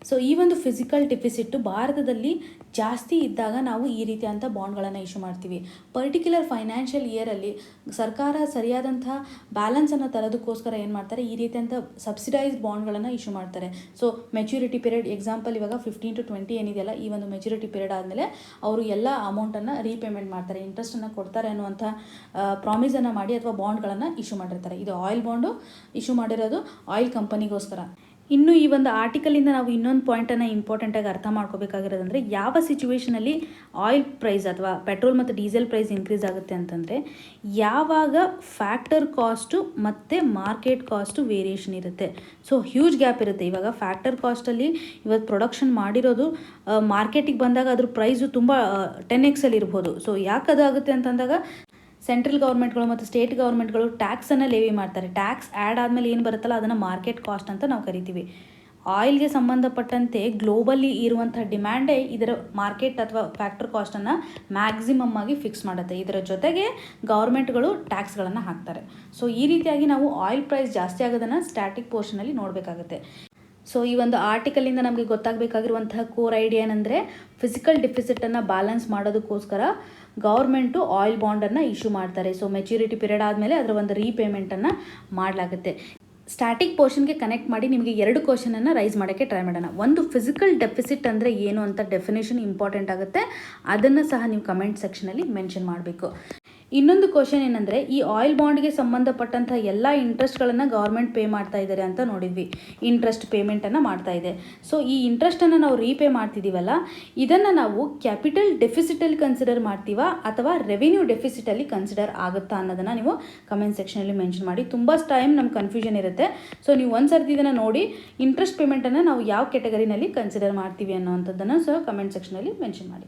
Speaker 1: ಸೊ ಈ ಒಂದು ಫಿಸಿಕಲ್ ಡಿಫಿಸಿಟ್ಟು ಭಾರತದಲ್ಲಿ ಜಾಸ್ತಿ ಇದ್ದಾಗ ನಾವು ಈ ರೀತಿಯಾದಂಥ ಬಾಂಡ್ಗಳನ್ನು ಇಶ್ಯೂ ಮಾಡ್ತೀವಿ. ಪರ್ಟಿಕ್ಯುಲರ್ ಫೈನಾನ್ಷಿಯಲ್ ಇಯರಲ್ಲಿ ಸರ್ಕಾರ ಸರಿಯಾದಂಥ ಬ್ಯಾಲೆನ್ಸನ್ನು ತರೋದಕ್ಕೋಸ್ಕರ ಏನು ಮಾಡ್ತಾರೆ, ಈ ರೀತಿಯಂಥ ಸಬ್ಸಿಡೈಸ್ಡ್ ಬಾಂಡ್ಗಳನ್ನು ಇಶ್ಯೂ ಮಾಡ್ತಾರೆ. ಸೊ ಮೆಚುರಿಟಿ ಪೀರಿಯಡ್ ಎಕ್ಸಾಂಪಲ್ ಇವಾಗ 15 to 20 ಏನಿದೆಯಲ್ಲ, ಈ ಒಂದು ಮೆಚುರಿಟಿ ಪೀರಿಯಡ್ ಆದಮೇಲೆ ಅವರು ಎಲ್ಲ ಅಮೌಂಟನ್ನು ರೀಪೇಮೆಂಟ್ ಮಾಡ್ತಾರೆ, ಇಂಟ್ರೆಸ್ಟನ್ನು ಕೊಡ್ತಾರೆ ಅನ್ನುವಂಥ ಪ್ರಾಮಿಸನ್ನು ಮಾಡಿ ಅಥವಾ ಬಾಂಡ್ಗಳನ್ನು ಇಶ್ಯೂ ಮಾಡಿರ್ತಾರೆ. ಇದು ಆಯಿಲ್ ಬಾಂಡು ಇಶ್ಯೂ ಮಾಡಿರೋದು ಆಯಿಲ್ ಕಂಪನಿಗೋಸ್ಕರ. ಇನ್ನು ಈ ಒಂದು ಆರ್ಟಿಕಲಿಂದ ನಾವು ಇನ್ನೊಂದು ಪಾಯಿಂಟನ್ನು ಇಂಪಾರ್ಟೆಂಟಾಗಿ ಅರ್ಥ ಮಾಡ್ಕೋಬೇಕಾಗಿರೋದಂದರೆ, ಯಾವ ಸಿಚುವೇಷನಲ್ಲಿ ಆಯಿಲ್ ಪ್ರೈಸ್ ಅಥವಾ ಪೆಟ್ರೋಲ್ ಮತ್ತು ಡೀಸೆಲ್ ಪ್ರೈಸ್ ಇನ್ಕ್ರೀಸ್ ಆಗುತ್ತೆ ಅಂತಂದರೆ, ಯಾವಾಗ ಫ್ಯಾಕ್ಟರ್ ಕಾಸ್ಟು ಮತ್ತು ಮಾರ್ಕೆಟ್ ಕಾಸ್ಟು ವೇರಿಯೇಷನ್ ಇರುತ್ತೆ. ಸೊ ಹ್ಯೂಜ್ ಗ್ಯಾಪ್ ಇರುತ್ತೆ. ಇವಾಗ ಫ್ಯಾಕ್ಟರ್ ಕಾಸ್ಟಲ್ಲಿ ಇವತ್ತು ಪ್ರೊಡಕ್ಷನ್ ಮಾಡಿರೋದು ಮಾರ್ಕೆಟಿಗೆ ಬಂದಾಗ ಅದ್ರ ಪ್ರೈಸು ತುಂಬ 10x ಅಲ್ಲಿ ಇರ್ಬೋದು. ಸೊ ಯಾಕೆ ಅದು ಆಗುತ್ತೆ ಅಂತಂದಾಗ, ಸೆಂಟ್ರಲ್ ಗೌರ್ಮೆಂಟ್ಗಳು ಮತ್ತು ಸ್ಟೇಟ್ ಗೌರ್ಮೆಂಟ್ಗಳು ಟ್ಯಾಕ್ಸನ್ನು ಲೇವಿ ಮಾಡ್ತಾರೆ. ಟ್ಯಾಕ್ಸ್ ಆ್ಯಡ್ ಆದಮೇಲೆ ಏನು ಬರುತ್ತಲ್ಲ, ಅದನ್ನು ಮಾರ್ಕೆಟ್ ಕಾಸ್ಟ್ ಅಂತ ನಾವು ಕರಿತೀವಿ. ಆಯಿಲ್ಗೆ ಸಂಬಂಧಪಟ್ಟಂತೆ ಗ್ಲೋಬಲಿ ಇರುವಂಥ ಡಿಮ್ಯಾಂಡೇ ಇದರ ಮಾರ್ಕೆಟ್ ಅಥವಾ ಫ್ಯಾಕ್ಟರ್ ಕಾಸ್ಟನ್ನು ಮ್ಯಾಕ್ಸಿಮಮ್ ಆಗಿ ಫಿಕ್ಸ್ ಮಾಡುತ್ತೆ. ಇದರ ಜೊತೆಗೆ ಗೌರ್ಮೆಂಟ್ಗಳು ಟ್ಯಾಕ್ಸ್ಗಳನ್ನು ಹಾಕ್ತಾರೆ. ಸೊ ಈ ರೀತಿಯಾಗಿ ನಾವು ಆಯಿಲ್ ಪ್ರೈಸ್ ಜಾಸ್ತಿ ಆಗೋದನ್ನು ಸ್ಟ್ಯಾಟಿಕ್ ಪೋರ್ಷನಲ್ಲಿ ನೋಡಬೇಕಾಗುತ್ತೆ. ಸೊ ಈ ಒಂದು ಆರ್ಟಿಕಲಿಂದ ನಮಗೆ ಗೊತ್ತಾಗಬೇಕಾಗಿರುವಂತಹ ಕೋರ್ ಐಡಿಯಾ ಏನಂದರೆ, ಫಿಸಿಕಲ್ ಡಿಫಿಸಿಟನ್ನು ಬ್ಯಾಲೆನ್ಸ್ ಮಾಡೋದಕ್ಕೋಸ್ಕರ ಗೌರ್ಮೆಂಟು ಆಯಿಲ್ ಬಾಂಡನ್ನು ಇಶ್ಯೂ ಮಾಡ್ತಾರೆ. ಸೊ ಮೆಚುರಿಟಿ ಪೀರಿಯಡ್ ಆದಮೇಲೆ ಅದರ ಒಂದು ರೀಪೇಮೆಂಟನ್ನು ಮಾಡಲಾಗುತ್ತೆ. ಸ್ಟ್ಯಾಟಿಕ್ ಪೋರ್ಷನ್ಗೆ ಕನೆಕ್ಟ್ ಮಾಡಿ ನಿಮಗೆ 2 ಕ್ವಶನನ್ನು ರೈಸ್ ಮಾಡೋಕ್ಕೆ ಟ್ರೈ ಮಾಡೋಣ. ಒಂದು, ಫಿಸಿಕಲ್ ಡೆಫಿಸಿಟ್ ಅಂದರೆ ಏನು ಅಂತ ಡೆಫಿನೇಷನ್ ಇಂಪಾರ್ಟೆಂಟ್ ಆಗುತ್ತೆ, ಅದನ್ನು ಸಹ ನೀವು ಕಮೆಂಟ್ ಸೆಕ್ಷನಲ್ಲಿ ಮೆನ್ಷನ್ ಮಾಡಬೇಕು. ಇನ್ನೊಂದು ಕ್ವಶನ್ ಏನಂದರೆ, ಈ ಆಯಿಲ್ ಬಾಂಡ್ಗೆ ಸಂಬಂಧಪಟ್ಟಂಥ ಎಲ್ಲ ಇಂಟ್ರೆಸ್ಟ್ಗಳನ್ನು ಗೌರ್ಮೆಂಟ್ ಪೇ ಮಾಡ್ತಾ ಇದ್ದಾರೆ ಅಂತ ನೋಡಿದ್ವಿ. ಇಂಟ್ರೆಸ್ಟ್ ಪೇಮೆಂಟನ್ನು ಮಾಡ್ತಾ ಇದೆ. ಸೊ ಈ ಇಂಟ್ರೆಸ್ಟನ್ನು ನಾವು ರೀಪೇ ಮಾಡ್ತಿದ್ದೀವಲ್ಲ, ಇದನ್ನು ನಾವು ಕ್ಯಾಪಿಟಲ್ ಡೆಫಿಸಿಟಲ್ಲಿ ಕನ್ಸಿಡರ್ ಮಾಡ್ತೀವಾ ಅಥವಾ ರೆವಿನ್ಯೂ ಡೆಫಿಸಿಟಲ್ಲಿ ಕನ್ಸಿಡರ್ ಆಗುತ್ತಾ ಅನ್ನೋದನ್ನು ನೀವು ಕಮೆಂಟ್ ಸೆಕ್ಷನಲ್ಲಿ ಮೆನ್ಷನ್ ಮಾಡಿ. ತುಂಬ ಟೈಮ್ ನಮ್ಗೆ ಕನ್ಫ್ಯೂಷನ್ ಇರುತ್ತೆ. ಸೊ ನೀವು ಒಂದು ಸರ್ತಿ ಇದನ್ನು ನೋಡಿ, ಇಂಟ್ರೆಸ್ಟ್ ಪೇಮೆಂಟನ್ನು ನಾವು ಯಾವ ಕ್ಯಾಟಗರಿನಲ್ಲಿ ಕನ್ಸಿಡರ್ ಮಾಡ್ತೀವಿ ಅನ್ನೋವಂಥದ್ದನ್ನು ಸಹ ಕಮೆಂಟ್ ಸೆಕ್ಷನಲ್ಲಿ ಮೆನ್ಷನ್ ಮಾಡಿ.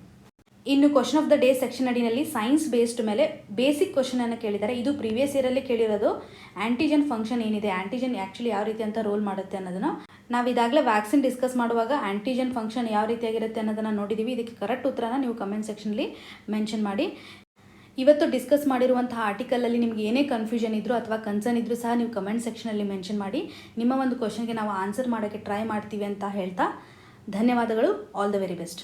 Speaker 1: ಇನ್ನು question of the day section ಅಡಿನಲ್ಲಿ ಸೈನ್ಸ್ ಬೇಸ್ಡ್ ಮೇಲೆ ಬೇಸಿಕ್ ಕ್ವಶನನ್ನು ಕೇಳಿದ್ದಾರೆ. ಇದು ಪ್ರೀವಿಯಸ್ ಇಯರಲ್ಲಿ ಕೇಳಿರೋದು. ಆ್ಯಂಟಿಜನ್ ಫಂಕ್ಷನ್ ಏನಿದೆ, ಆ್ಯಂಟಿಜನ್ ಆ್ಯಕ್ಚುಲಿ ಯಾವ ರೀತಿ ಅಂತ ರೋಲ್ ಮಾಡುತ್ತೆ ಅನ್ನೋದನ್ನು ನಾವು ಇದಾಗಲೇ ವ್ಯಾಕ್ಸಿನ್ ಡಿಸ್ಕಸ್ ಮಾಡುವಾಗ ಆ್ಯಂಟಿಜನ್ ಫಂಕ್ಷನ್ ಯಾವ ರೀತಿಯಾಗಿರುತ್ತೆ ಅನ್ನೋದನ್ನು ನೋಡಿದ್ದೀವಿ. ಇದಕ್ಕೆ ಕರೆಕ್ಟ್ ಉತ್ತರನ ನೀವು ಕಮೆಂಟ್ ಸೆಕ್ಷನಲ್ಲಿ ಮೆನ್ಷನ್ ಮಾಡಿ. ಇವತ್ತು ಡಿಸ್ಕಸ್ ಮಾಡಿರುವಂತಹ ಆರ್ಟಿಕಲಲ್ಲಿ ನಿಮ್ಗೆ ಏನೇ ಕನ್ಫ್ಯೂಷನ್ ಇದ್ದರೂ ಅಥವಾ ಕನ್ಸರ್ನ್ ಇದ್ದರೂ ಸಹ ನೀವು ಕಮೆಂಟ್ ಸೆಕ್ಷನಲ್ಲಿ ಮೆನ್ಷನ್ ಮಾಡಿ. ನಿಮ್ಮ ಒಂದು ಕ್ವಶನ್ಗೆ ನಾವು ಆನ್ಸರ್ ಮಾಡೋಕ್ಕೆ ಟ್ರೈ ಮಾಡ್ತೀವಿ ಅಂತ ಹೇಳ್ತಾ ಧನ್ಯವಾದಗಳು. All the very best.